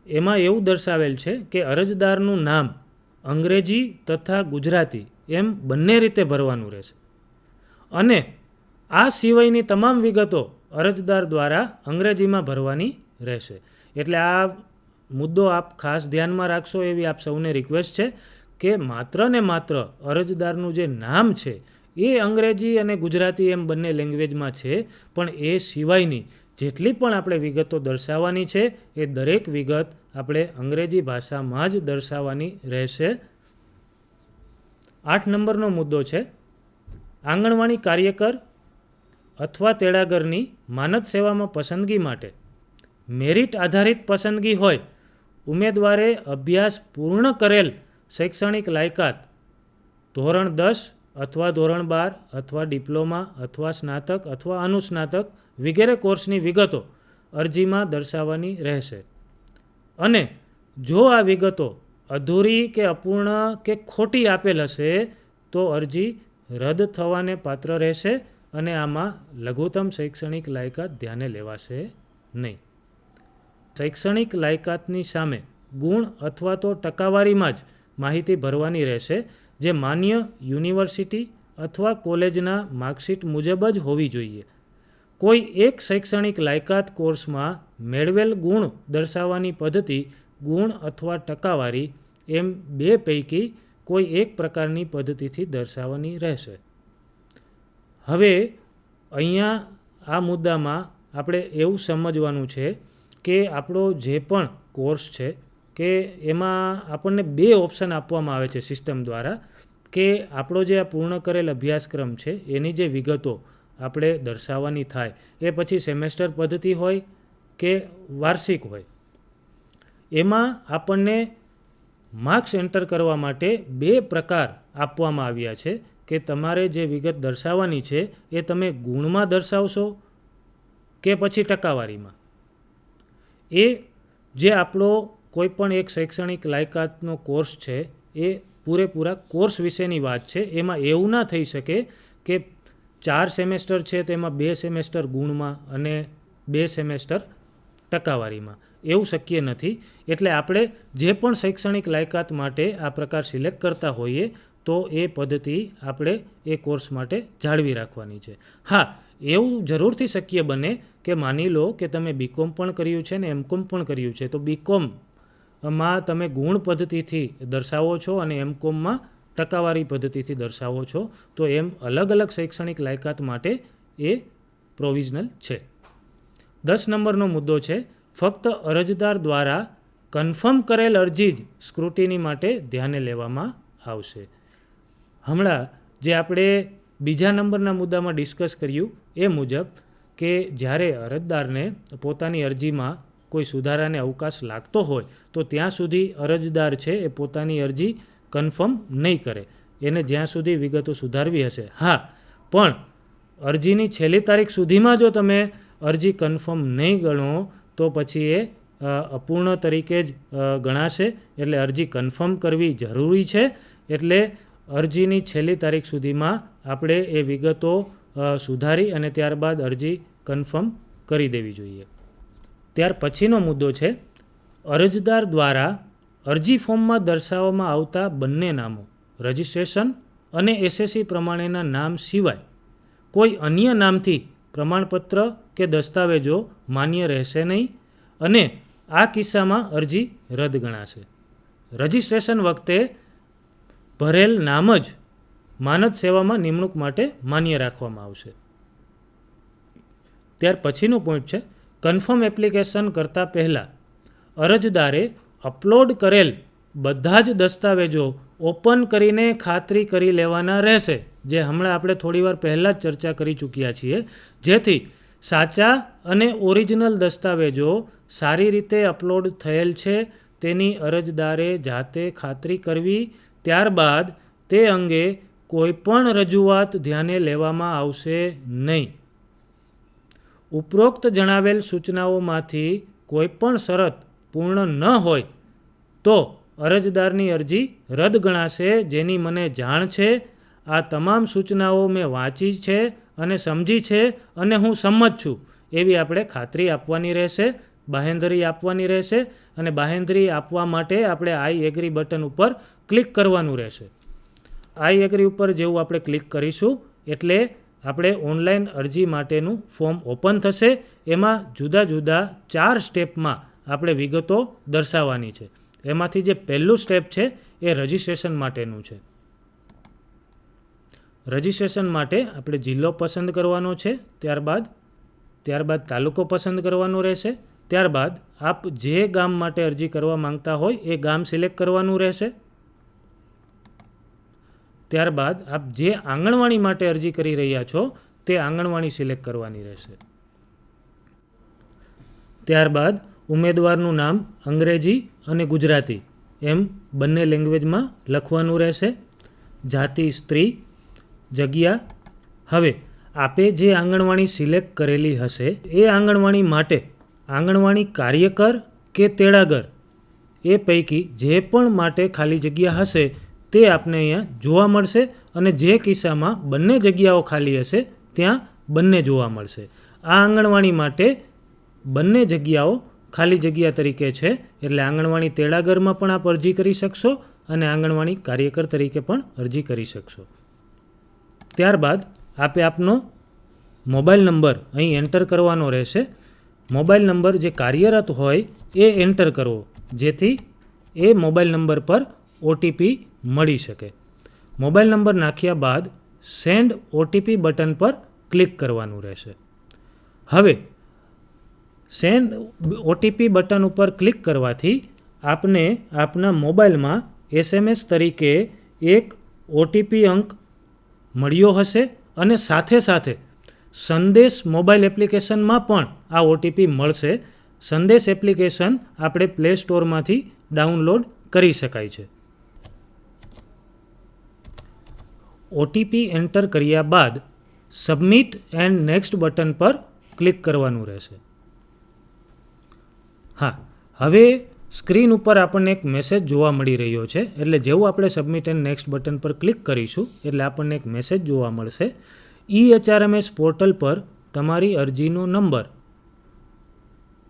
એમાં એવું દર્શાવેલ છે કે અરજદારનું નામ અંગ્રેજી તથા ગુજરાતી એમ બંને રીતે ભરવાનું રહેશે અને આ સિવાયની તમામ વિગતો અરજદાર દ્વારા અંગ્રેજીમાં ભરવાની રહેશે. એટલે આ મુદ્દો આપ ખાસ ધ્યાનમાં રાખશો એવી આપ સૌને રિક્વેસ્ટ છે કે માત્ર ને માત્ર અરજદારનું જે નામ છે એ અંગ્રેજી અને ગુજરાતી એમ બંને લેંગ્વેજમાં છે, પણ એ સિવાયની જેટલી પણ આપણે વિગતો દર્શાવવાની છે એ દરેક વિગત આપણે અંગ્રેજી ભાષામાં જ દર્શાવવાની રહેશે. 8 નંબરનો મુદ્દો છે આંગણવાડી કાર્યકર અથવા તેડાગરની માનદ સેવામાં પસંદગી માટે મેરિટ આધારિત પસંદગી હોય. ઉમેદવારે અભ્યાસ પૂર્ણ કરેલ શૈક્ષણિક લાયકાત ધોરણ 10 અથવા ધોરણ 12 અથવા ડિપ્લોમા અથવા સ્નાતક અથવા અનુસ્નાતક વગેરે કોર્સની વિગતો અરજીમાં દર્શાવવાની રહેશે અને જો આ વિગતો અધૂરી કે અપૂર્ણ કે ખોટી આપેલ હશે તો અરજી રદ થવાને પાત્ર રહેશે અને આમાં લઘુત્તમ શૈક્ષણિક લાયકાત ધ્યાને લેવાશે નહીં. શૈક્ષણિક લાયકાતની સામે ગુણ અથવા તો ટકાવારીમાં જ માહિતી ભરવાની રહેશે જે માન્ય યુનિવર્સિટી અથવા કોલેજના માર્કશીટ મુજબ જ હોવી જોઈએ. કોઈ એક શૈક્ષણિક લાયકાત કોર્સમાં મેળવેલ ગુણ દર્શાવવાની પદ્ધતિ ગુણ અથવા ટકાવારી એમ બે પૈકી કોઈ એક પ્રકારની પદ્ધતિથી દર્શાવવાની રહેશે. હવે અહીંયા આ મુદ્દામાં આપણે એવું સમજવાનું છે કે આપણો જે પણ કોર્સ છે કે એમાં આપણને 2 ઓપ્શન આપવામાં આવે છે સિસ્ટમ દ્વારા કે આપણો જે આ પૂર્ણ કરેલ અભ્યાસક્રમ છે એની જે વિગતો આપણે દર્શાવવાની થાય એ પછી સેમેસ્ટર પદ્ધતિ હોય કે વાર્ષિક હોય. એમાં આપણને માર્ક્સ એન્ટર કરવા માટે 2 પ્રકાર આપવામાં આવ્યા છે કે તમારે જે વિગત દર્શાવવાની છે એ તમે ગુણમાં દર્શાવશો કે પછી ટકાવારીમાં. એ જે આપણો કોઈ પણ એક શૈક્ષણિક લાયકાતનો કોર્સ છે એ પૂરેપૂરા કોર્સ વિશેની વાત છે. એમાં એવું ના થઈ શકે કે 4 સેમેસ્ટર છે તેમાં 2 સેમેસ્ટર ગુણમાં અને 2 સેમેસ્ટર ટકાવારીમાં. એવું શક્ય નથી. એટલે આપણે જે પણ શૈક્ષણિક લાયકાત માટે આ પ્રકાર સિલેક્ટ કરતા હોઈએ તો એ પદ્ધતિ આપણે એ કોર્સ માટે જાળવી રાખવાની છે. હા, એવું જરૂરથી શક્ય બને કે માની લો કે તમે બીકોમ પણ કર્યું છે ને એમકોમ પણ કર્યું છે, તો બીકોમમાં તમે ગુણ પદ્ધતિથી દર્શાવો છો અને એમકોમમાં ટકાવારી પદ્ધતિથી દર્શાવો છો, તો એમ અલગ અલગ શૈક્ષણિક લાયકાત માટે એ પ્રોવિઝનલ છે. 10 નંબરનો મુદ્દો છે, ફક્ત અરજદાર દ્વારા કન્ફર્મ કરેલ અરજી જ સ્ક્રુટિની માટે ધ્યાને લેવામાં આવશે. હમણાં જે આપણે બીજા નંબરના મુદ્દામાં ડિસ્કસ કર્યું એ મુજબ કે જ્યારે અરજદારને પોતાની અરજીમાં કોઈ સુધારાને અવકાશ લાગતો હોય તો ત્યાં સુધી અરજદાર છે એ પોતાની અરજી કન્ફર્મ નહીં કરે, એને જ્યાં સુધી વિગતો સુધારવી હશે. હા, પણ અરજીની છેલ્લી તારીખ સુધીમાં જો તમે અરજી કન્ફર્મ નહીં ગણો તો પછી એ અપૂર્ણ તરીકે જ ગણાશે. એટલે અરજી કન્ફર્મ કરવી જરૂરી છે. એટલે અરજીની છેલ્લી તારીખ સુધીમાં આપણે એ વિગતો સુધારી અને ત્યારબાદ અરજી કન્ફર્મ કરી દેવી જોઈએ. ત્યાર પછીનો મુદ્દો છે, અરજદાર દ્વારા અરજી ફોર્મમાં દર્શાવવામાં આવતા બંને નામો રજિસ્ટ્રેશન અને એસએસસી પ્રમાણેના નામ સિવાય કોઈ અન્ય નામથી પ્રમાણપત્ર કે દસ્તાવેજો માન્ય રહેશે નહીં અને આ કિસ્સામાં અરજી રદ ગણાશે. રજિસ્ટ્રેશન વખતે ભરેલ નામ જ માનદ સેવામાં નિમણૂક માટે માન્ય રાખવામાં આવશે. ત્યાર પછીનો પોઈન્ટ છે, કન્ફર્મ એપ્લિકેશન કરતાં પહેલાં અરજદારે અપલોડ કરેલ બધા જ દસ્તાવેજો ઓપન કરીને ખાતરી કરી લેવાના રહેશે. જે હમણાં આપણે થોડીવાર પહેલાં જ ચર્ચા કરી ચૂક્યા છીએ, જેથી સાચા અને ઓરિજિનલ દસ્તાવેજો સારી રીતે અપલોડ થયેલ છે તેની અરજદારે જાતે ખાતરી કરવી. ત્યારબાદ તે અંગે કોઈ પણ રજૂઆત ધ્યાને લેવામાં આવશે નહીં. ઉપરોક્ત જણાવેલ સૂચનાઓમાંથી કોઈ પણ શરત પૂર્ણ ન હોય તો અરજદારની અરજી રદ ગણાશે. જેની મને જાણ છે. આ તમામ સૂચનાઓ મેં વાંચી છે અને સમજી છે અને હું સંમત છું એવી આપણે ખાતરી આપવાની રહેશે, બાહેંધરી આપવાની રહેશે. અને બાહેંધરી આપવા માટે આપણે આઈ એગ્રી બટન ઉપર ક્લિક કરવાનું રહેશે. આઈ એગ્રી ઉપર જેવું આપણે ક્લિક કરીશું એટલે આપણે ઓનલાઈન અરજી માટેનું ફોર્મ ઓપન થશે. એમાં જુદા જુદા 4 સ્ટેપમાં આપણે વિગતો દર્શાવવાની છે. એમાંથી જે પહેલું સ્ટેપ છે એ રજિસ્ટ્રેશન માટેનું છે. રજિસ્ટ્રેશન માટે આપણે જિલ્લો પસંદ કરવાનો છે, ત્યારબાદ તાલુકો પસંદ કરવાનો રહેશે. ત્યારબાદ આપ જે ગામ માટે અરજી કરવા માંગતા હોય એ ગામ સિલેક્ટ કરવાનું રહેશે. ત્યારબાદ આપ જે આંગણવાડી માટે અરજી કરી રહ્યા છો તે આંગણવાડી સિલેક્ટ કરવાની રહેશે. ત્યારબાદ ઉમેદવારનું નામ અંગ્રેજી અને ગુજરાતી એમ બંને લેંગ્વેજમાં લખવાનું રહેશે. જાતિ સ્ત્રી, જગ્યા. હવે આપે જે આંગણવાડી સિલેક્ટ કરેલી હશે એ આંગણવાડી માટે આંગણવાડી કાર્યકર કે તેડાગર એ પૈકી જે પણ માટે ખાલી જગ્યા હશે તે આપને અહીંયા જોવા મળશે. અને જે કિસ્સામાં બંને જગ્યાઓ ખાલી હશે ત્યાં બંને જોવા મળશે. આ આંગણવાડી માટે બંને જગ્યાઓ ખાલી જગ્યા તરીકે છે. એટલે આંગણવાડી તેડાગરમાં પણ આપ અરજી કરી શકશો અને આંગણવાડી કાર્યકર તરીકે પણ અરજી કરી શકશો. ત્યારબાદ આપે આપનો મોબાઈલ નંબર અહીં એન્ટર કરવાનો રહેશે. મોબાઈલ નંબર જે કાર્યરત હોય એ એન્ટર કરવો, જેથી એ મોબાઈલ નંબર પર ઓટીપી મળી શકે. મોબાઈલ નંબર નાખ્યા બાદ સેન્ડ ઓટીપી બટન પર ક્લિક કરવાનું રહેશે. હવે સેન્ડ ઓટીપી બટન ઉપર ક્લિક કરવાથી આપને આપના મોબાઈલમાં એસએમએસ તરીકે એક ઓટીપી અંક મળ્યો હશે અને સાથે સાથે સંદેશ મોબાઈલ એપ્લિકેશનમાં પણ આ ઓટીપી મળશે. સંદેશ એપ્લિકેશન આપણે પ્લે સ્ટોરમાંથી ડાઉનલોડ કરી શકાય છે. ઓટીપી એન્ટર કર્યા બાદ સબમિટ એન્ડ નેક્સ્ટ બટન પર ક્લિક કરવાનું રહેશે. હા, હવે સ્ક્રીન ઉપર આપણને એક મેસેજ જોવા મળી રહ્યો છે. એટલે જેવું આપણે સબમિટ એન્ડ નેક્સ્ટ બટન પર ક્લિક કરીશું એટલે આપણને એક મેસેજ જોવા મળશે. EHRMS પોર્ટલ પર તમારી અરજીનો નંબર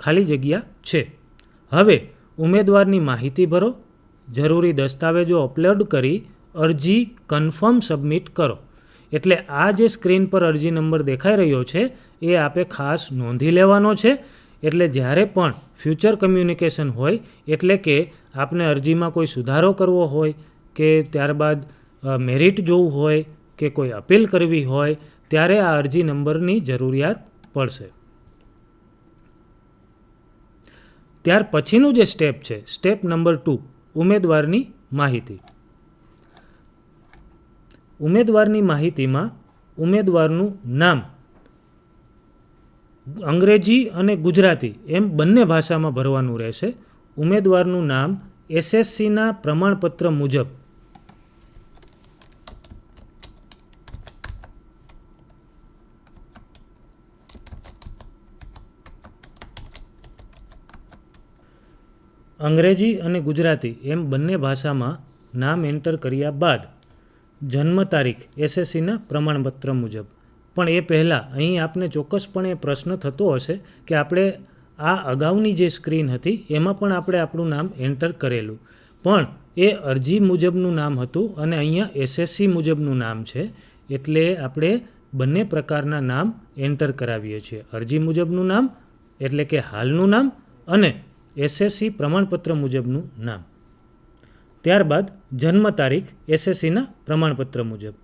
ખાલી જગ્યા છે. હવે ઉમેદવારની માહિતી ભરો, જરૂરી દસ્તાવેજો અપલોડ કરી અરજી કન્ફર્મ સબમિટ કરો. એટલે આ જે સ્ક્રીન પર અરજી નંબર દેખાઈ રહ્યો છે એ આપે ખાસ નોંધી લેવાનો છે. એટલે જ્યારે પણ ફ્યુચર કમ્યુનિકેશન હોય, એટલે કે આપને અરજીમાં કોઈ સુધારો કરવો હોય કે ત્યારબાદ મેરિટ જોવું હોય કે કોઈ અપીલ કરવી હોય ત્યારે આ અરજી નંબરની જરૂરિયાત પડશે. ત્યાર પછીનું જે સ્ટેપ છે, સ્ટેપ નંબર 2, ઉમેદવારની માહિતી. ઉમેદવારની માહિતીમાં ઉમેદવારનું નામ અંગ્રેજી અને ગુજરાતી એમ બંને ભાષામાં ભરવાનું રહેશે. ઉમેદવારનું નામ SSCના પ્રમાણપત્ર મુજબ અંગ્રેજી અને ગુજરાતી એમ બંને ભાષામાં નામ એન્ટર કર્યા બાદ જન્મ તારીખ SSCના પ્રમાણપત્ર મુજબ. પણ એ પહેલાં અહીં આપને ચોક્કસપણે પ્રશ્ન થતો હશે કે આપણે આ અગાઉની જે સ્ક્રીન હતી એમાં પણ આપણે આપણું નામ એન્ટર કરેલું, પણ એ અરજી મુજબનું નામ હતું અને અહીંયા SSC મુજબનું નામ છે. એટલે આપણે બંને પ્રકારના નામ એન્ટર કરાવીએ છીએ. અરજી મુજબનું નામ એટલે કે હાલનું નામ અને SSC પ્રમાણપત્ર મુજબનું નામ. ત્યારબાદ જન્મ તારીખ SSCના પ્રમાણપત્ર મુજબ.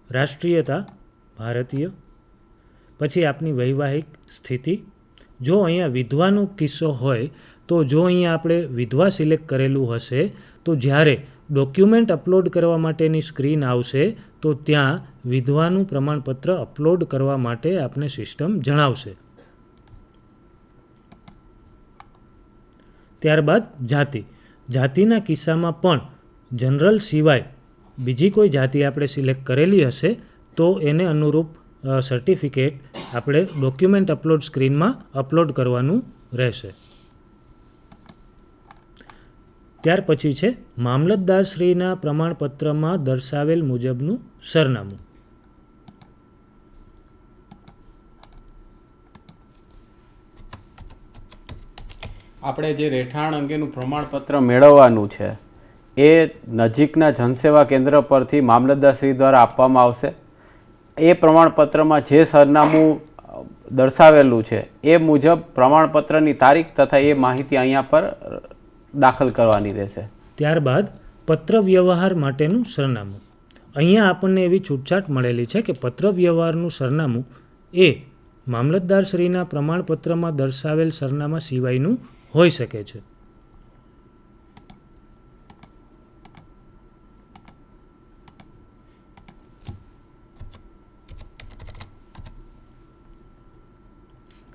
રાષ્ટ્રીયતા ભારતીય. પછી આપની વૈવાહિક સ્થિતિ. જો અહીંયા વિધવાનો કિસ્સો હોય તો જો અહીંયા આપણે વિધવા સિલેક્ટ કરેલું હશે તો જ્યારે ડોક્યુમેન્ટ અપલોડ કરવા માટેની સ્ક્રીન આવશે તો ત્યાં વિધવાનું પ્રમાણપત્ર અપલોડ કરવા માટે આપને સિસ્ટમ જણાવશે. ત્યારબાદ જાતિ. જાતિના કિસ્સામાં પણ જનરલ સિવાય બીજી કોઈ જાતિ આપણે સિલેક્ટ કરેલી હશે તો એને અનુરૂપ સર્ટિફિકેટ આપણે ડોક્યુમેન્ટ અપલોડ સ્ક્રીનમાં અપલોડ કરવાનું રહેશે. ત્યાર પછી છે મામલતદારશ્રીના પ્રમાણપત્રમાં દર્શાવેલ મુજબનું સરનામું. આપણે જે રહેઠાણ અંગેનું પ્રમાણપત્ર મેળવવાનું છે એ નજીકના જનસેવા કેન્દ્ર પરથી મામલતદારશ્રી દ્વારા આપવામાં આવશે. એ પ્રમાણપત્રમાં જે સરનામું દર્શાવેલું છે એ મુજબ પ્રમાણપત્રની તારીખ તથા એ માહિતી અહીંયા પર દાખલ કરવાની રહેશે. ત્યારબાદ પત્ર વ્યવહાર માટેનું સરનામું. અહીંયા આપણને એવી છૂટછાટ મળેલી છે કે પત્ર વ્યવહારનું સરનામું એ મામલતદારશ્રીના પ્રમાણપત્રમાં દર્શાવેલ સરનામા સિવાયનું હોઈ શકે છે.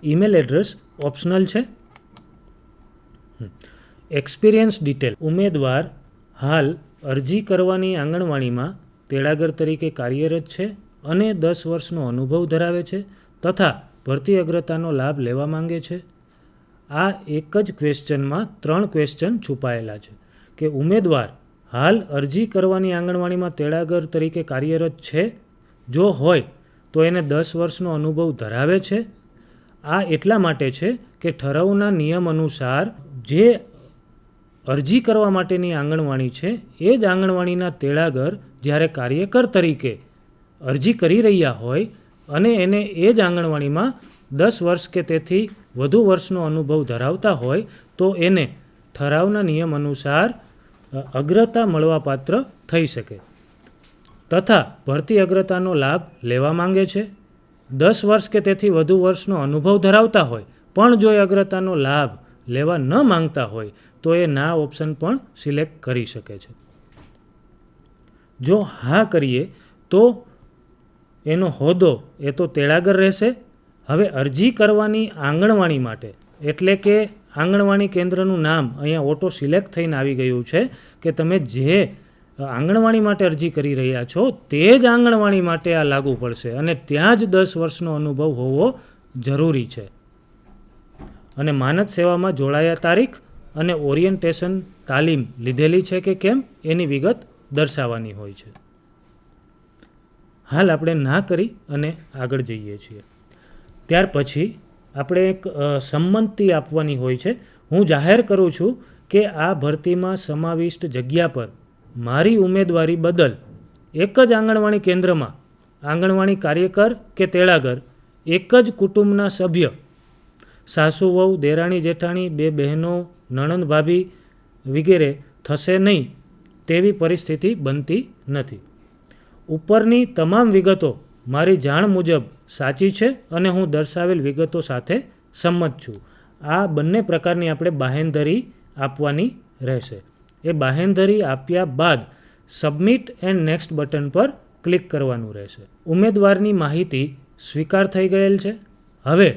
ઈમેલ એડ્રેસ ઓપ્શનલ છે. Experience detail. ઉમેદવાર હાલ અરજી કરવાની આંગણવાડીમાં તેડાગર તરીકે કાર્યરત છે અને 10 વર્ષનો અનુભવ ધરાવે છે તથા ભરતી અગ્રતાનો લાભ લેવા માંગે છે. આ એક જ ક્વેશ્ચનમાં 3 ક્વેશ્ચન છુપાયેલા છે કે ઉમેદવાર હાલ અરજી કરવાની આંગણવાડીમાં તેડાગર તરીકે કાર્યરત છે, જો હોય તો એને 10 વર્ષનો અનુભવ ધરાવે છે. આ એટલા માટે છે કે ઠરાવના નિયમ અનુસાર જે અરજી કરવા માટેની આંગણવાડી છે એ જ આંગણવાડીના તેડાગર જ્યારે કાર્યકર તરીકે અરજી કરી રહ્યા હોય અને એને એ જ આંગણવાડીમાં 10 વર્ષ કે તેથી વધુ વર્ષનો અનુભવ ધરાવતા હોય તો એને ઠરાવના નિયમ અનુસાર અગ્રતા મળવાપાત્ર થઈ શકે તથા ભરતી અગ્રતાનો લાભ લેવા માંગે છે. 10 વર્ષ કે તેથી વધુ વર્ષનો અનુભવ ધરાવતા હોય પણ જો એ અગ્રતાનો લાભ લેવા ન માંગતા હોય તો એ ના ઓપ્શન પણ સિલેક્ટ કરી શકે છે. જો હા કરીએ તો એનો હોદ્દો એ તો તેડાગર રહેશે. હવે અરજી કરવાની આંગણવાડી માટે એટલે કે આંગણવાડી કેન્દ્રનું નામ અહીંયા ઓટો સિલેક્ટ થઈને આવી ગયું છે કે તમે જે આંગણવાડી માટે અરજી કરી રહ્યા છો તે જ આંગણવાડી માટે આ લાગુ પડશે અને ત્યાં જ 10 વર્ષનો અનુભવ હોવો જરૂરી છે. અને માનદ સેવામાં જોડાયા તારીખ અને ઓરિએન્ટેશન તાલીમ લીધેલી છે કે કેમ એની વિગત દર્શાવવાની હોય છે. હાલ આપણે ના કરી અને આગળ જઈએ છીએ. ત્યાર પછી આપણે એક સંમતિ આપવાની હોય છે. હું જાહેર કરું છું કે આ ભરતીમાં સમાવિષ્ટ જગ્યા પર મારી ઉમેદવારી બદલ એક જ આંગણવાડી કેન્દ્રમાં આંગણવાડી કાર્યકર કે તેડાગર એક જ કુટુંબના સભ્ય સાસુ વહુ દેરાણી જેઠાણી 2 બહેનો નણંદ ભાભી વગેરે થશે નહીં તેવી પરિસ્થિતિ બનતી નથી. ઉપરની તમામ વિગતો મારી જાણ મુજબ સાચી છે અને હું દર્શાવેલ વિગતો સાથે સંમત છું. આ બંને પ્રકારની આપણે બાહેંધરી આપવાની રહેશે. એ બાહેંધરી આપ્યા બાદ સબમિટ એન્ડ નેક્સ્ટ બટન પર ક્લિક કરવાનું રહેશે. ઉમેદવારની માહિતી સ્વીકાર થઈ ગયેલ છે. હવે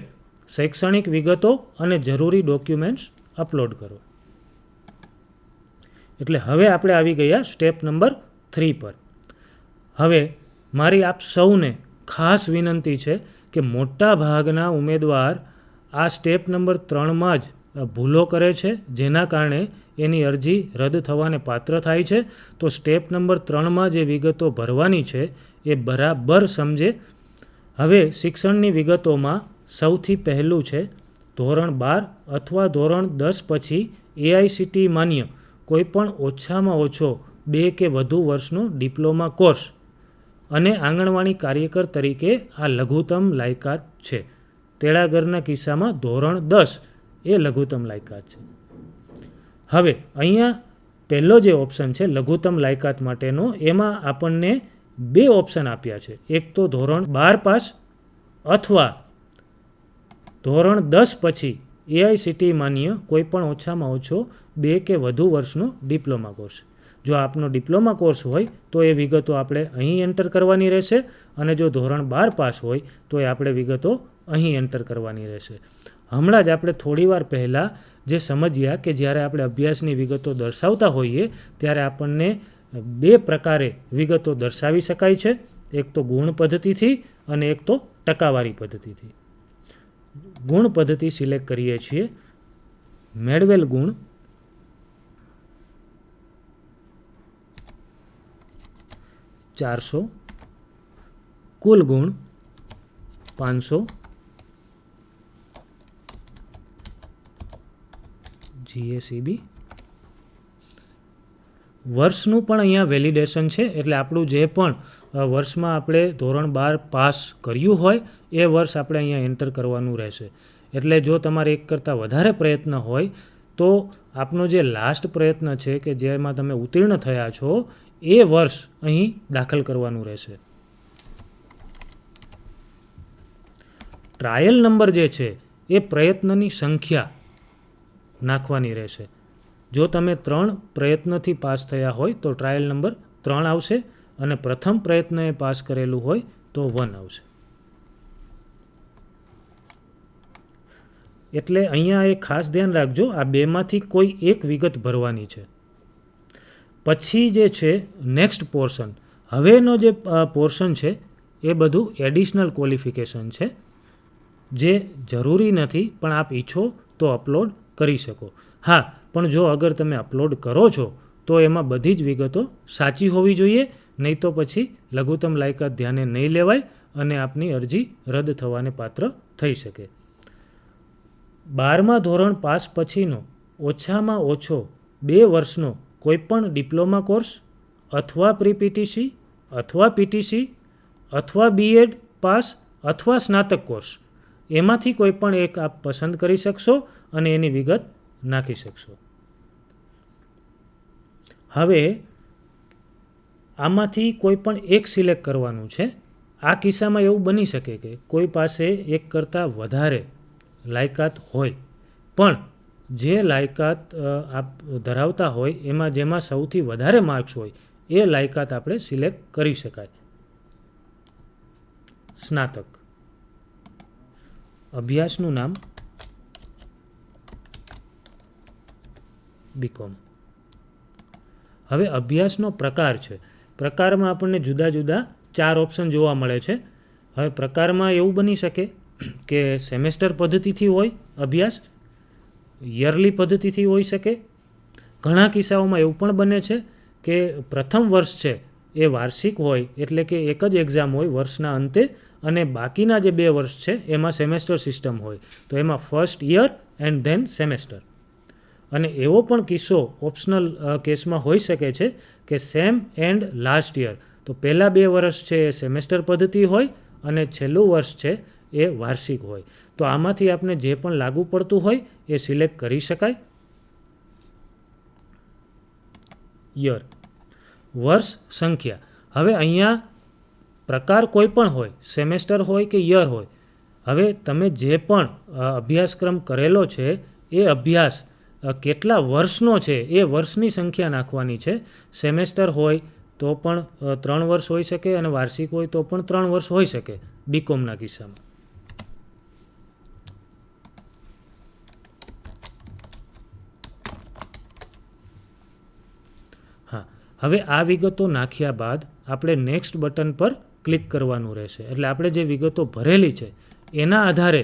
શૈક્ષણિક વિગતો અને જરૂરી ડોક્યુમેન્ટ્સ અપલોડ કરો. એટલે હવે આપણે આવી ગયા સ્ટેપ નંબર 3 પર. હવે મારી આપ સૌને ખાસ વિનંતી છે કે મોટા ભાગના ઉમેદવાર આ સ્ટેપ નંબર 3માં જ ભૂલો કરે છે, જેના કારણે એની અરજી રદ થવાને પાત્ર થાય છે. તો સ્ટેપ નંબર 3માં જે વિગતો ભરવાની છે એ બરાબર સમજે. હવે શિક્ષણની વિગતોમાં સૌથી પહેલું છે ધોરણ 12 અથવા ધોરણ 10 પછી AICTE માન્ય કોઈપણ ઓછામાં ઓછો 2 કે વધુ વર્ષનો ડિપ્લોમા કોર્સ અને આંગણવાડી કાર્યકર તરીકે આ લઘુત્તમ લાયકાત છે. તેડાગરના કિસ્સામાં ધોરણ 10 એ લઘુત્તમ લાયકાત છે. હવે અહીંયા પહેલો જે ઓપ્શન છે લઘુત્તમ લાયકાત માટેનો, એમાં આપણને 2 ઓપ્શન આપ્યા છે. એક તો ધોરણ 12 પાસ અથવા ધોરણ 10 પછી AICTE માન્ય કોઈપણ ઓછામાં ઓછો 2 કે વધુ વર્ષનો ડિપ્લોમા કોર્સ. જો આપનો ડિપ્લોમા કોર્સ હોય તો એ વિગતો આપણે અહીં એન્ટર કરવાની રહેશે અને જો ધોરણ 12 પાસ હોય તો એ આપણે વિગતો અહીં એન્ટર કરવાની રહેશે. હમણાં જ આપણે થોડીવાર પહેલાં જે સમજ્યા કે જ્યારે આપણે અભ્યાસની વિગતો દર્શાવતા હોઈએ ત્યારે આપણને 2 પ્રકારે વિગતો દર્શાવી શકાય છે. એક તો ગુણ પદ્ધતિથી અને એક તો ટકાવારી પદ્ધતિથી. ગુણ પદ્ધતિ સિલેક્ટ કરીએ છીએ. મેળવેલ ગુણ $400, કુલ ગુણ 500, GACB. વર્ષનું પણ અહીંયા વેલિડેશન છે. એટલે આપણું જે પણ વર્ષમાં આપણે ધોરણ 12 પાસ કર્યું હોય એ વર્ષ આપણે અહીંયા એન્ટર કરવાનું રહેશે. એટલે જો તમારે એક કરતાં વધારે પ્રયત્ન હોય તો આપનો જે લાસ્ટ પ્રયત્ન છે કે જેમાં તમે ઉત્તીર્ણ થયા છો એ વર્ષ અહીં દાખલ કરવાનું રહેશે. ટ્રાયલ નંબર જે છે એ પ્રયત્નની સંખ્યા નાખવાની રહેશે. જો તમે 3 પ્રયત્નથી પાસ થયા હોય તો ટ્રાયલ નંબર 3 આવશે અને પ્રથમ પ્રયત્નએ પાસ કરેલું હોય તો 1 આવશે. એટલે અહીંયા એ ખાસ ધ્યાન રાખજો, આ 2માંથી કોઈ એક વિગત ભરવાની છે. પછી જે છે નેક્સ્ટ પોર્શન. હવેનો જે પોર્શન છે એ બધું એડિશનલ ક્વોલિફિકેશન છે જે જરૂરી નથી, પણ આપ ઈચ્છો તો અપલોડ કરી શકો. હા, પણ જો અગર તમે અપલોડ કરો છો તો એમાં બધી જ વિગતો સાચી હોવી જોઈએ, નહીં તો પછી લઘુત્તમ લાયકાત ધ્યાને નહીં લેવાય અને આપની અરજી રદ થવાને પાત્ર થઈ શકે. 12મા ધોરણ પાસ પછીનો ઓછામાં ઓછો 2 વર્ષનો કોઈપણ ડિપ્લોમા કોર્સ અથવા પ્રી PTC અથવા PTC અથવા BEd પાસ અથવા સ્નાતક કોર્સ, એમાંથી કોઈ પણ એક આપ પસંદ કરી શકશો અને એની વિગત નાખી શકશો. હવે આમાંથી કોઈ પણ એક સિલેક્ટ કરવાનું છે. આ કિસ્સામાં એવું બની શકે કે કોઈ પાસે એક કરતાં વધારે લાયકાત હોય, પણ જે લાયકાત આપ ધરાવતા હોય એમાં જેમાં સૌથી વધારે માર્ક્સ હોય એ લાયકાત આપણે સિલેક્ટ કરી શકાય. સ્નાતક. અભ્યાસનું નામ બીકોમ. હવે અભ્યાસનો પ્રકાર છે. પ્રકારમાં આપણને જુદા જુદા 4 ઓપ્શન જોવા મળે છે. હવે પ્રકારમાં એવું બની શકે કે સેમેસ્ટર પદ્ધતિથી હોય અભ્યાસ, યરલી પદ્ધતિથી હોઈ શકે. ઘણા કિસ્સાઓમાં એવું પણ બને છે કે પ્રથમ વર્ષ છે એ વાર્ષિક હોય, એટલે કે એક જ એક્ઝામ હોય વર્ષના અંતે, અને બાકીના જે 2 વર્ષ છે એમાં સેમેસ્ટર સિસ્ટમ હોય. તો એમાં first year and then semester. અને એવો પણ કિસ્સો ઓપ્શનલ કેસમાં હોઈ શકે છે કે સેમ એન્ડ લાસ્ટ યર. તો પહેલાં 2 વર્ષ છે એ સેમેસ્ટર પદ્ધતિ હોય અને છેલ્લું વર્ષ છે એ વાર્ષિક હોય. તો આમાંથી આપણે જે પણ લાગુ પડતું હોય એ સિલેક્ટ કરી શકાય. યર, વર્ષ સંખ્યા. હવે અહીંયા પ્રકાર કોઈ પણ હોય, સેમેસ્ટર હોય કે યર હોય. હવે તમે જે પણ અભ્યાસક્રમ કરેલો છે એ અભ્યાસ કેટલા વર્ષનો છે એ વર્ષની સંખ્યા નાખવાની છે. સેમેસ્ટર હોય તો પણ 3 વર્ષ હોઈ શકે અને વાર્ષિક હોય તો પણ 3 વર્ષ હોઈ શકે બીકોમના કિસ્સામાં. હા, હવે આ વિગતો નાખ્યા બાદ આપણે નેક્સ્ટ બટન પર ક્લિક કરવાનું રહેશે. એટલે આપણે જે વિગતો ભરેલી છે એના આધારે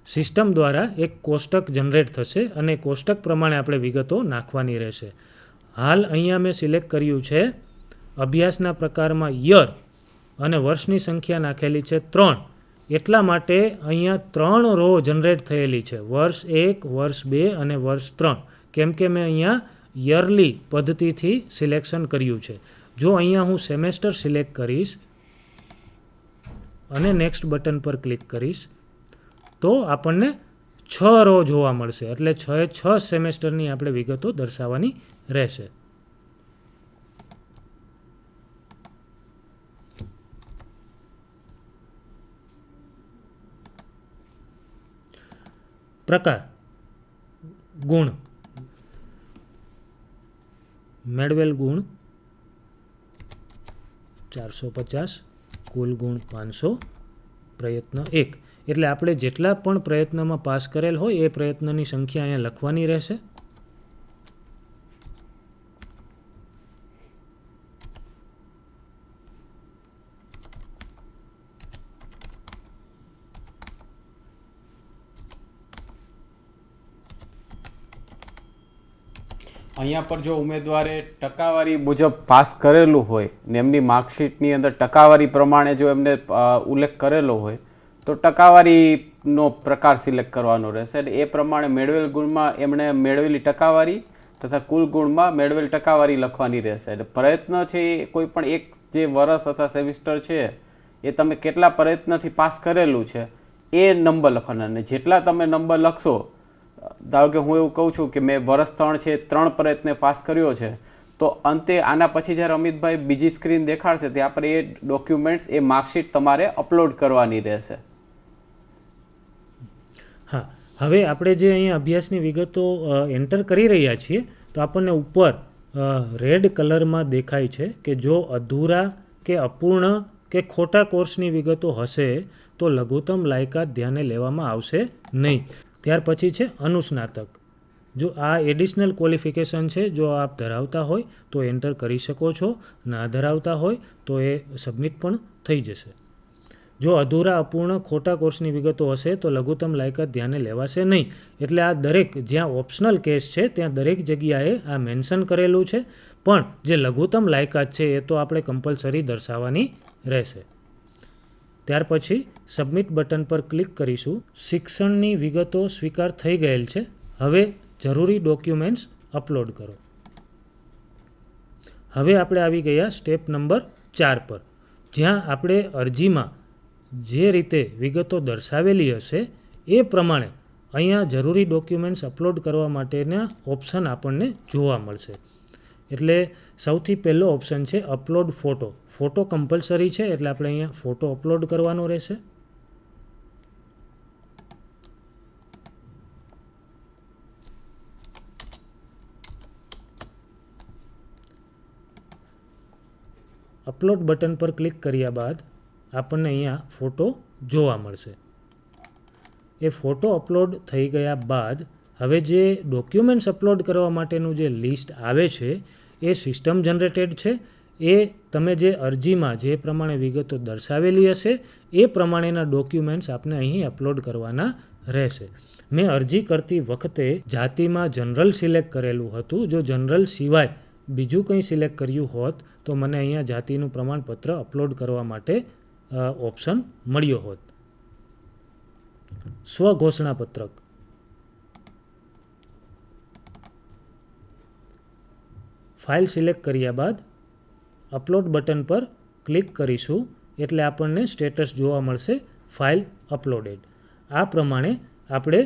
સિસ્ટમ દ્વારા એક કોષ્ટક જનરેટ થશે અને કોષ્ટક પ્રમાણે આપણે વિગતો નાખવાની રહેશે. હાલ અહીંયા મેં સિલેક્ટ કર્યું છે અભ્યાસના પ્રકારમાં યર અને વર્ષની સંખ્યા નાખેલી છે 3. એટલા માટે અહીંયા 3 રો જનરેટ થયેલી છે, વર્ષ 1, વર્ષ 2 અને વર્ષ 3. કેમ કે મેં અહીંયા યરલી પદ્ધતિથી સિલેક્શન કર્યું છે. જો અહીંયા હું સેમેસ્ટર સિલેક્ટ કરીશ અને નેક્સ્ટ બટન પર ક્લિક કરીશ તો આપણને 6 રો જોવા મળશે. એટલે 6 સેમેસ્ટરની આપણે વિગતો દર્શાવવાની રહેશે. પ્રકાર, ગુણ, મેળવેલ ગુણ 450, કુલ ગુણ 500, પ્રયત્ન 1. એટલે આપણે જેટલા પણ પ્રયત્નમાં પાસ કરેલ હોય એ પ્રયત્નની સંખ્યા અહીંયા લખવાની રહેશે. અહીંયા પર જો ઉમેદવારે ટકાવારી મુજબ પાસ કરેલું હોય ને એમની માર્કશીટની અંદર ટકાવારી પ્રમાણે જો એમને ઉલ્લેખ કરેલો હોય તો ટકાવારીનો પ્રકાર સિલેક્ટ કરવાનો રહેશે. એટલે એ પ્રમાણે મેળવેલ ગુણમાં એમણે મેળવેલી ટકાવારી તથા કુલ ગુણમાં મેળવેલ ટકાવારી લખવાની રહેશે. એટલે પ્રયત્ન છે એ કોઈ પણ એક જે વર્ષ અથવા સેમિસ્ટર છે એ તમે કેટલા પ્રયત્નથી પાસ કરેલું છે એ નંબર લખવાના. અને જેટલા તમે નંબર લખશો, ધારો કે હું એવું કહું છું કે મેં વર્ષ 3 છે 3 પ્રયત્ને પાસ કર્યો છે, તો અંતે આના પછી જ્યારે અમિતભાઈ બીજી સ્ક્રીન દેખાડશે ત્યાં પર એ ડોક્યુમેન્ટ્સ, એ માર્કશીટ તમારે અપલોડ કરવાની રહેશે. હા, હવે આપણે જે અહીંયા અભ્યાસની વિગતો એન્ટર કરી રહ્યા છીએ તો આપણને ઉપર રેડ કલરમાં દેખાય છે કે જો અધૂરા કે અપૂર્ણ કે ખોટા કોર્સની વિગતો હશે તો લઘુત્તમ લાયકાત ધ્યાને લેવામાં આવશે નહીં. ત્યાર પછી છે અનુસ્નાતક. જો આ એડિશનલ ક્વોલિફિકેશન છે, જો આપ ધરાવતા હોય તો એન્ટર કરી શકો છો, ના ધરાવતા હોય તો એ સબમિટ પણ થઈ જશે. જો અધૂરા, અપૂર્ણ, ખોટા કોર્સની વિગતો હશે તો લઘુત્તમ લાયકાત ધ્યાને લેવાશે નહીં. એટલે આ દરેક જ્યાં ઓપ્શનલ કેસ છે ત્યાં દરેક જગ્યાએ આ મેન્શન કરેલું છે, પણ જે લઘુત્તમ લાયકાત છે એ તો આપણે કમ્પલસરી દર્શાવવાની રહેશે. ત્યાર પછી સબમિટ બટન પર ક્લિક કરીશું. શિક્ષણની વિગતો સ્વીકાર થઈ ગયેલ છે. હવે જરૂરી ડોક્યુમેન્ટ્સ અપલોડ કરો. હવે આપણે આવી ગયા સ્ટેપ નંબર 4 પર, જ્યાં આપણે અરજીમાં જે રીતે વિગતો દર્શાવેલી હશે એ પ્રમાણે અહીંયા જરૂરી ડોક્યુમેન્ટ્સ અપલોડ કરવા માટેના ઓપ્શન આપણને જોવા મળશે. એટલે સૌથી પહેલો ઓપ્શન છે અપલોડ ફોટો. ફોટો કમ્પલસરી છે એટલે આપણે અહીંયા ફોટો અપલોડ કરવાનો રહેશે. અપલોડ બટન પર ક્લિક કર્યા બાદ આપણને અહીંયા ફોટો જોવા મળશે. એ ફોટો અપલોડ થઈ ગયા બાદ હવે જે ડોક્યુમેન્ટ્સ અપલોડ કરવા માટેનું જે લિસ્ટ આવે છે એ સિસ્ટમ જનરેટેડ છે. એ તમે જે અરજીમાં જે પ્રમાણે વિગતો દર્શાવેલી હશે એ પ્રમાણેના ડોક્યુમેન્ટ્સ આપને અહીં અપલોડ કરવાના રહેશે. મેં અરજી કરતી વખતે જાતિમાં જનરલ સિલેક્ટ કરેલું હતું. જો જનરલ સિવાય બીજું કંઈ સિલેક્ટ કર્યું હોત તો મને અહીંયા જાતિનું પ્રમાણપત્ર અપલોડ કરવા માટે ઓપ્શન મળ્યો હોત. સ્વઘોષણાપત્રક. ફાઇલ સિલેક્ટ કર્યા બાદ અપલોડ બટન પર ક્લિક કરીશું એટલે આપણને સ્ટેટસ જોવા મળશે ફાઇલ અપલોડેડ. આ પ્રમાણે આપણે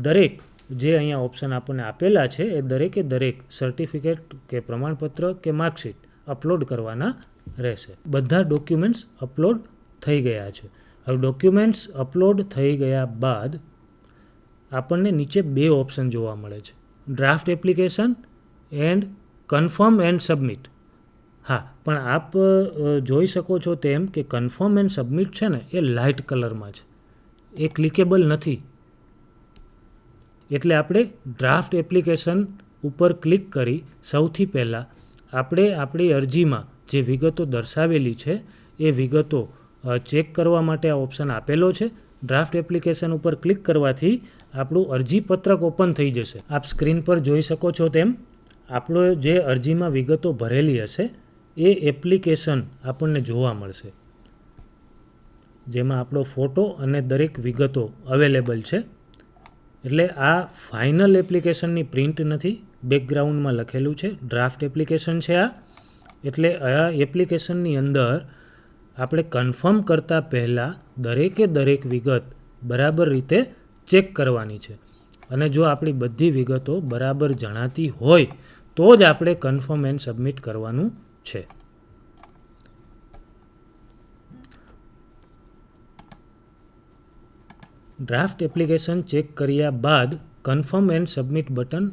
દરેક જે અહીંયા ઓપ્શન આપણને આપેલા છે એ દરેકે દરેક સર્ટિફિકેટ કે પ્રમાણપત્ર કે માર્કશીટ અપલોડ કરવાના રહેશે. બધા ડોક્યુમેન્ટ્સ અપલોડ થઈ ગયા છે. હવે ડોક્યુમેન્ટ્સ અપલોડ થઈ ગયા બાદ આપણને નીચે 2 ઓપ્શન જોવા મળે છે, draft application and confirm and submit. હા, પણ આપ જોઈ શકો છો તેમ કે કન્ફર્મ એન્ડ સબમિટ છે ને એ લાઇટ કલરમાં છે, એ ક્લિકેબલ નથી. એટલે આપણે ડ્રાફ્ટ એપ્લિકેશન ઉપર ક્લિક કરી સૌથી પહેલાં આપણે આપણી અરજીમાં જે વિગતો દર્શાવેલી છે એ વિગતો ચેક કરવા માટે આ ઓપ્શન આપેલો છે. ડ્રાફ્ટ એપ્લિકેશન ઉપર ક્લિક કરવાથી આપણું અરજીપત્રક ઓપન થઈ જશે. આપ સ્ક્રીન પર જોઈ શકો છો તેમ આપણો જે અરજીમાં વિગતો ભરેલી હશે એ એપ્લિકેશન આપણને જોવા મળશે, જેમાં આપણો ફોટો અને દરેક વિગતો અવેલેબલ છે. એટલે આ ફાઇનલ એપ્લિકેશનની પ્રિન્ટ નથી, બેકગ્રાઉન્ડમાં લખેલું છે ડ્રાફ્ટ એપ્લિકેશન છે આ. એટલે આ એપ્લિકેશનની અંદર આપણે કન્ફર્મ કરતાં પહેલાં દરેકે દરેક વિગત બરાબર રીતે ચેક કરવાની છે. અને જો આપણી બધી વિગતો બરાબર જણાતી હોય તો જ આપણે કન્ફર્મ એન્ડ સબમિટ કરવાનું છે. ડ્રાફ્ટ એપ્લિકેશન ચેક કર્યા બાદ કન્ફર્મ એન્ડ સબમિટ બટન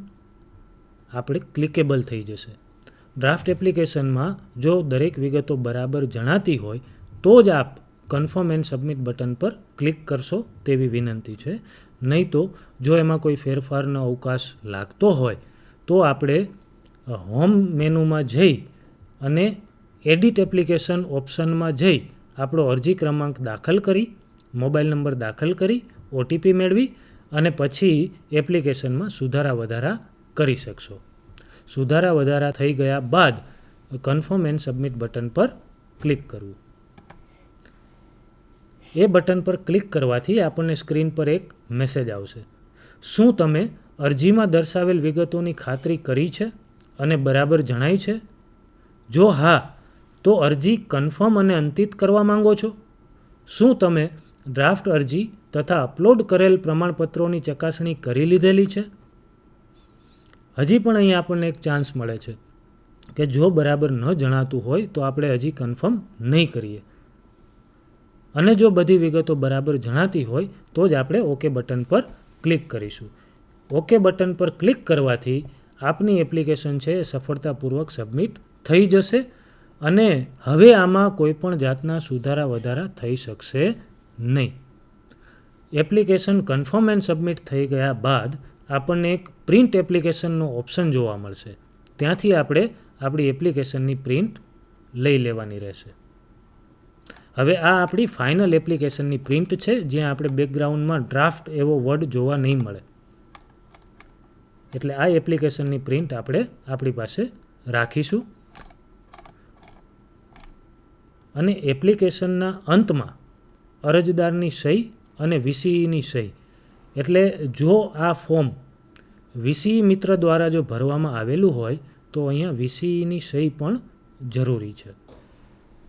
આપણે ક્લિકેબલ થઈ જશે. ડ્રાફ્ટ એપ્લિકેશનમાં જો દરેક વિગતો બરાબર જણાતી હોય તો જ આપ કન્ફર્મ એન્ડ સબમિટ બટન પર ક્લિક કરશો તેવી વિનંતી છે. નહીં તો જો એમાં કોઈ ફેરફારનો અવકાશ લાગતો હોય તો આપણે હોમ મેનુમાં જઈ અને એડિટ એપ્લિકેશન ઓપ્શનમાં જઈ આપણો અરજી ક્રમાંક દાખલ કરી, મોબાઈલ નંબર દાખલ કરી, ઓટીપી મેળવી અને પછી એપ્લિકેશનમાં સુધારા વધારા કરી શકશો. સુધારા વધારા થઈ ગયા બાદ કન્ફર્મ એન્ડ સબમિટ બટન પર ક્લિક કરવું. એ બટન પર ક્લિક કરવાથી આપણને સ્ક્રીન પર એક મેસેજ આવશે. શું તમે અરજીમાં દર્શાવેલ વિગતોની ખાતરી કરી છે અને બરાબર જણાઈ છે? જો હા, તો અરજી કન્ફર્મ અને અંતિત કરવા માંગો છો? શું તમે ડ્રાફ્ટ અરજી તથા અપલોડ કરેલ પ્રમાણપત્રોની ચકાસણી કરી લીધેલી છે? હજી પણ અહીં આપણને એક ચાન્સ મળે છે કે જો બરાબર ન જણાતું હોય તો આપણે હજી કન્ફર્મ નહીં કરીએ, અને જો બધી વિગતો બરાબર જણાતી હોય તો જ આપણે ઓકે બટન પર ક્લિક કરીશું. ઓકે બટન પર ક્લિક કરવાથી આપની એપ્લિકેશન છે એ સફળતાપૂર્વક સબમિટ થઈ જશે અને હવે આમાં કોઈ પણ જાતના સુધારા વધારા થઈ શકશે નહીં. એપ્લિકેશન કન્ફર્મ એન્ડ સબમિટ થઈ ગયા બાદ આપણને એક પ્રિન્ટ એપ્લિકેશનનો ઓપ્શન જોવા મળશે. ત્યાંથી આપણે આપણી એપ્લિકેશનની પ્રિન્ટ લઈ લેવાની રહેશે. હવે આ આપણી ફાઇનલ એપ્લિકેશનની પ્રિન્ટ છે, જ્યાં આપણે બેકગ્રાઉન્ડમાં ડ્રાફ્ટ એવો વર્ડ જોવા નહીં મળે. એટલે આ એપ્લિકેશનની પ્રિન્ટ આપણે આપણી પાસે રાખીશું અને એપ્લિકેશનના અંતમાં અરજદારની સહી અને વીસીઈની સહી, એટલે જો આ ફોર્મ વીસીઈ મિત્ર દ્વારા જો ભરવામાં આવેલું હોય તો અહીંયા વીસીઈની સહી પણ જરૂરી છે.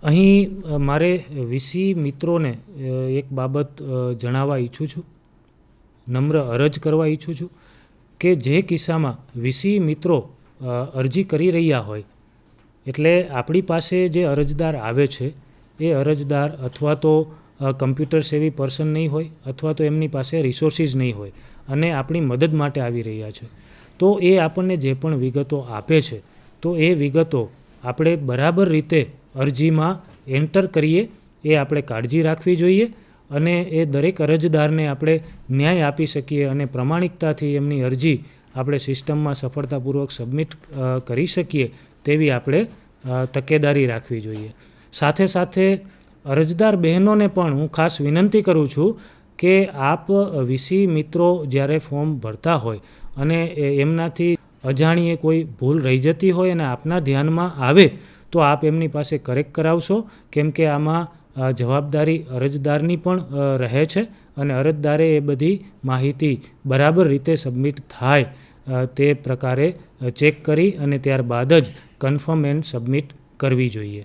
અહીં મારે વીસીઈ મિત્રોને એક બાબત જણાવવા ઈચ્છું છું, નમ્ર અરજ કરવા ઈચ્છું છું કે જે કિસ્સામાં વીસીઈ મિત્રો અરજી કરી રહ્યા હોય, એટલે આપણી પાસે જે અરજદાર આવે છે એ અરજદાર અથવા તો કમ્પ્યુટર સેવી પર્સન નહીં હોય અથવા તો એમની પાસે રિસોર્સિસ નહીં હોય અને આપણી મદદ માટે આવી રહ્યા છે, તો એ આપણને જે પણ વિગતો આપે છે તો એ વિગતો આપણે બરાબર રીતે અરજીમાં એન્ટર કરીએ એ આપણે કાળજી રાખવી જોઈએ અને એ દરેક અરજદારને આપણે ન્યાય આપી શકીએ અને પ્રમાણિકતાથી એમની અરજી આપણે સિસ્ટમમાં સફળતાપૂર્વક સબમિટ કરી શકીએ તેવી આપણે તકેદારી રાખવી જોઈએ. સાથે સાથે અરજદાર બહેનોને પણ હું ખાસ વિનંતી કરું છું કે આપ વીસી મિત્રો જ્યારે ફોર્મ ભરતા હોય અને એમનાથી અજાણીએ કોઈ ભૂલ રહી જતી હોય અને આપના ધ્યાનમાં આવે તો આપ એમની પાસે કરેક્ટ કરાવશો, કેમ કે આમાં જવાબદારી અરજદારની પણ રહે છે અને અરજદારે એ બધી માહિતી બરાબર રીતે સબમિટ થાય તે પ્રકારે ચેક કરી અને ત્યારબાદ જ કન્ફર્મ એન્ડ સબમિટ કરવી જોઈએ.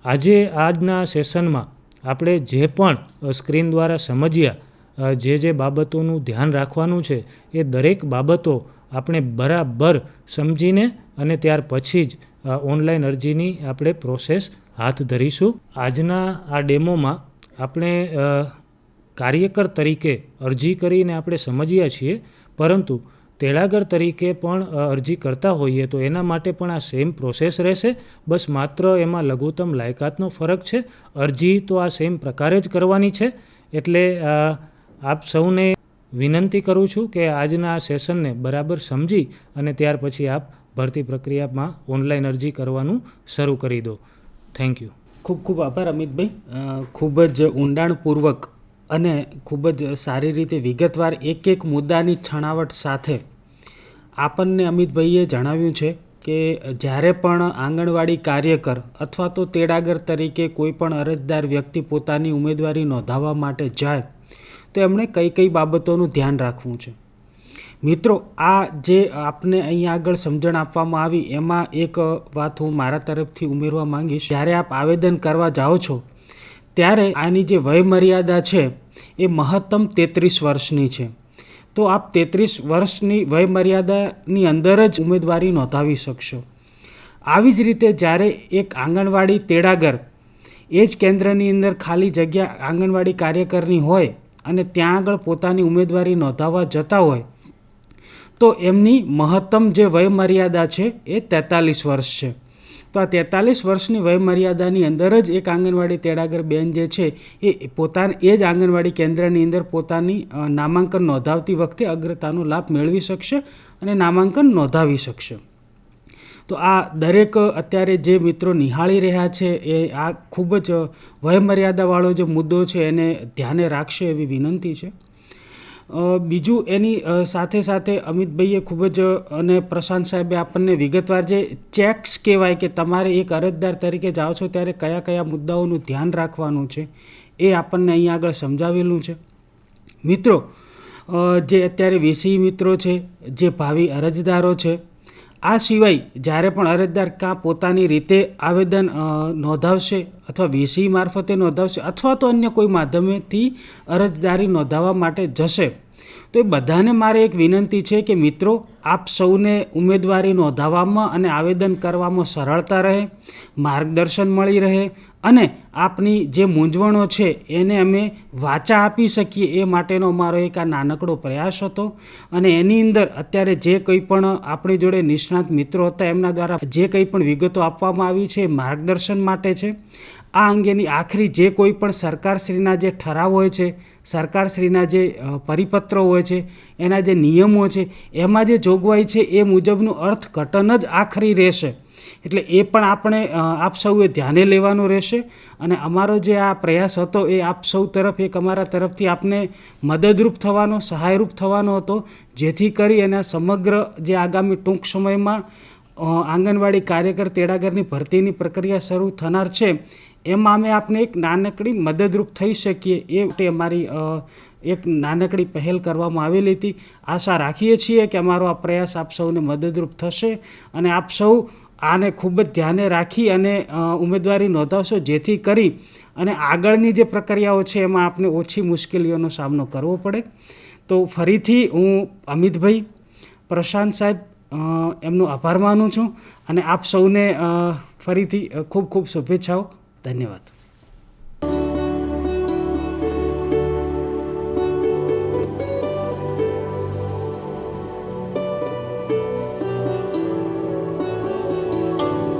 આજના સેશનમાં આપણે જે પણ સ્ક્રીન દ્વારા સમજ્યા જે બાબતોનું ધ્યાન રાખવાનું છે એ દરેક બાબતો આપણે બરાબર સમજીને અને ત્યાર પછી જ ઓનલાઈન અરજીની આપણે પ્રોસેસ હાથ ધરીશું. આજના આ ડેમોમાં આપણે કાર્યકર તરીકે અરજી કરીને આપણે સમજ્યા છીએ, પરંતુ તેડાગર તરીકે પણ અરજી કરતા હોઈએ તો એના માટે પણ આ સેમ પ્રોસેસ રહેશે. બસ માત્ર એમાં લઘુત્તમ લાયકાતનો ફરક છે. અરજી તો આ સેમ પ્રકારે જ કરવાની છે. એટલે આપ સૌને વિનંતી કરું છું કે આજના આ સેશનને બરાબર સમજી અને ત્યાર પછી આપ ભરતી પ્રક્રિયામાં ઓનલાઈન અરજી કરવાનું શરૂ કરી દો. Thank you. ખૂબ ખૂબ આભાર અમિતભાઈ. ખૂબ જ ઊંડાણપૂર્વક અને ખૂબ જ સારી રીતે વિગતવાર એક મુદ્દાની છણાવટ સાથે આપણને અમિતભાઈએ જણાવ્યું છે કે જ્યારે પણ આંગણવાડી કાર્યકર અથવા તો તેડાગર તરીકે કોઈ પણ અરજદાર વ્યક્તિ પોતાની ઉમેદવારી નોંધાવવા માટે જાય તો એમણે કઈ કઈ બાબતોનું ધ્યાન રાખવું છે. મિત્રો, આ જે આપને અહીંયા આગળ સમજણ આપવામાં આવી એમાં એક વાત હું મારા તરફથી ઉમેરવા માંગીશ. જ્યારે આપ આવેદન કરવા જાઓ છો ત્યારે આની જે વયમર્યાદા છે એ મહત્તમ 33 વર્ષની છે. તો આપ 33 વર્ષની વયમર્યાદાની અંદર જ ઉમેદવારી નોંધાવી શકશો. આવી જ રીતે જ્યારે એક આંગણવાડી તેડાગર એ જ કેન્દ્રની અંદર ખાલી જગ્યા આંગણવાડી કાર્યકરની હોય અને ત્યાં આગળ પોતાની ઉમેદવારી નોંધાવવા જતા હોય તો એમની મહત્તમ જે વયમર્યાદા છે એ 43 વર્ષ છે. તો આ 43 વર્ષની વયમર્યાદાની અંદર જ એક આંગણવાડી તેડાગર બેન જે છે એ જ આંગણવાડી કેન્દ્રની અંદર પોતાની નામાંકન નોંધાવતી વખતે અગ્રતાનો લાભ મેળવી શકશે અને નામાંકન નોંધાવી શકશે. તો આ દરેક અત્યારે જે મિત્રો નિહાળી રહ્યા છે એ આ ખૂબ જ વયમર્યાદાવાળો જે મુદ્દો છે એને ધ્યાને રાખશે એવી વિનંતી છે. બીજું એની સાથે સાથે અમિતભાઈએ ખૂબ જ અને પ્રશાંત સાહેબે આપણને વિગતવાર જે ચેક્સ કહેવાય કે તમારે એક અરજદાર તરીકે જાઓ છો ત્યારે કયા કયા મુદ્દાઓનું ધ્યાન રાખવાનું છે એ આપણને અહીંયા આગળ સમજાવેલું છે. મિત્રો, જે અત્યારે વીસી મિત્રો છે, જે ભાવિ અરજદારો છે, આ સિવાય જ્યારે પણ અરજદાર કાં પોતાની રીતે આવેદન નોંધાવશે અથવા વીસી મારફતે નોંધાવશે અથવા તો અન્ય કોઈ માધ્યમેથી અરજદારી નોંધાવવા માટે જશે તો એ બધાને મારે એક વિનંતી છે કે મિત્રો, આપ સૌને ઉમેદવારી નોંધાવવામાં અને આવેદન કરવામાં સરળતા રહે, માર્ગદર્શન મળી રહે અને આપની જે મૂંઝવણો છે એને અમે વાચા આપી શકીએ એ માટેનો અમારો એક આ નાનકડો પ્રયાસ હતો. અને એની અંદર અત્યારે જે કંઈ પણ આપણી જોડે નિષ્ણાત મિત્રો હતા એમના દ્વારા જે કંઈ પણ વિગતો આપવામાં આવી છે એ માર્ગદર્શન માટે છે. આ અંગેની આખરી જે કોઈ પણ સરકારશ્રીના જે ઠરાવ હોય છે, સરકારશ્રીના જે પરિપત્રો હોય છે, એના જે નિયમો છે, એમાં જે જોગવાઈ છે એ મુજબનું અર્થઘટન જ આખરી રહેશે. એટલે એ પણ આપણે આપ સૌએ ધ્યાને લેવાનું રહેશે. અને અમારો જે આ પ્રયાસ હતો એ આપ સૌ તરફ એક અમારા તરફથી આપને મદદરૂપ થવાનો, સહાયરૂપ થવાનો હતો, જેથી કરી અને સમગ્ર જે આગામી ટૂંક સમયમાં આંગણવાડી કાર્યકર તેડાગરની ભરતીની પ્રક્રિયા શરૂ થનાર છે એમાં અમે આપને એક નાનકડી મદદરૂપ થઈ શકીએ એ માટે અમારી એક નાનકડી પહેલ કરવામાં આવેલી હતી. આશા રાખીએ છીએ કે અમારો આ પ્રયાસ આપ સૌને મદદરૂપ થશે અને આપ સૌ આને ખૂબ જ ધ્યાને રાખી અને ઉમેદવારી નોંધાવશો, જેથી કરી અને આગળની જે પ્રક્રિયાઓ છે એમાં આપને ઓછી મુશ્કેલીઓનો સામનો કરવો પડે. તો ફરીથી હું અમિતભાઈ, પ્રશાંત સાહેબ એમનો આભાર માનું છું અને આપ સૌને ફરીથી ખૂબ ખૂબ શુભેચ્છાઓ. ધન્યવાદ.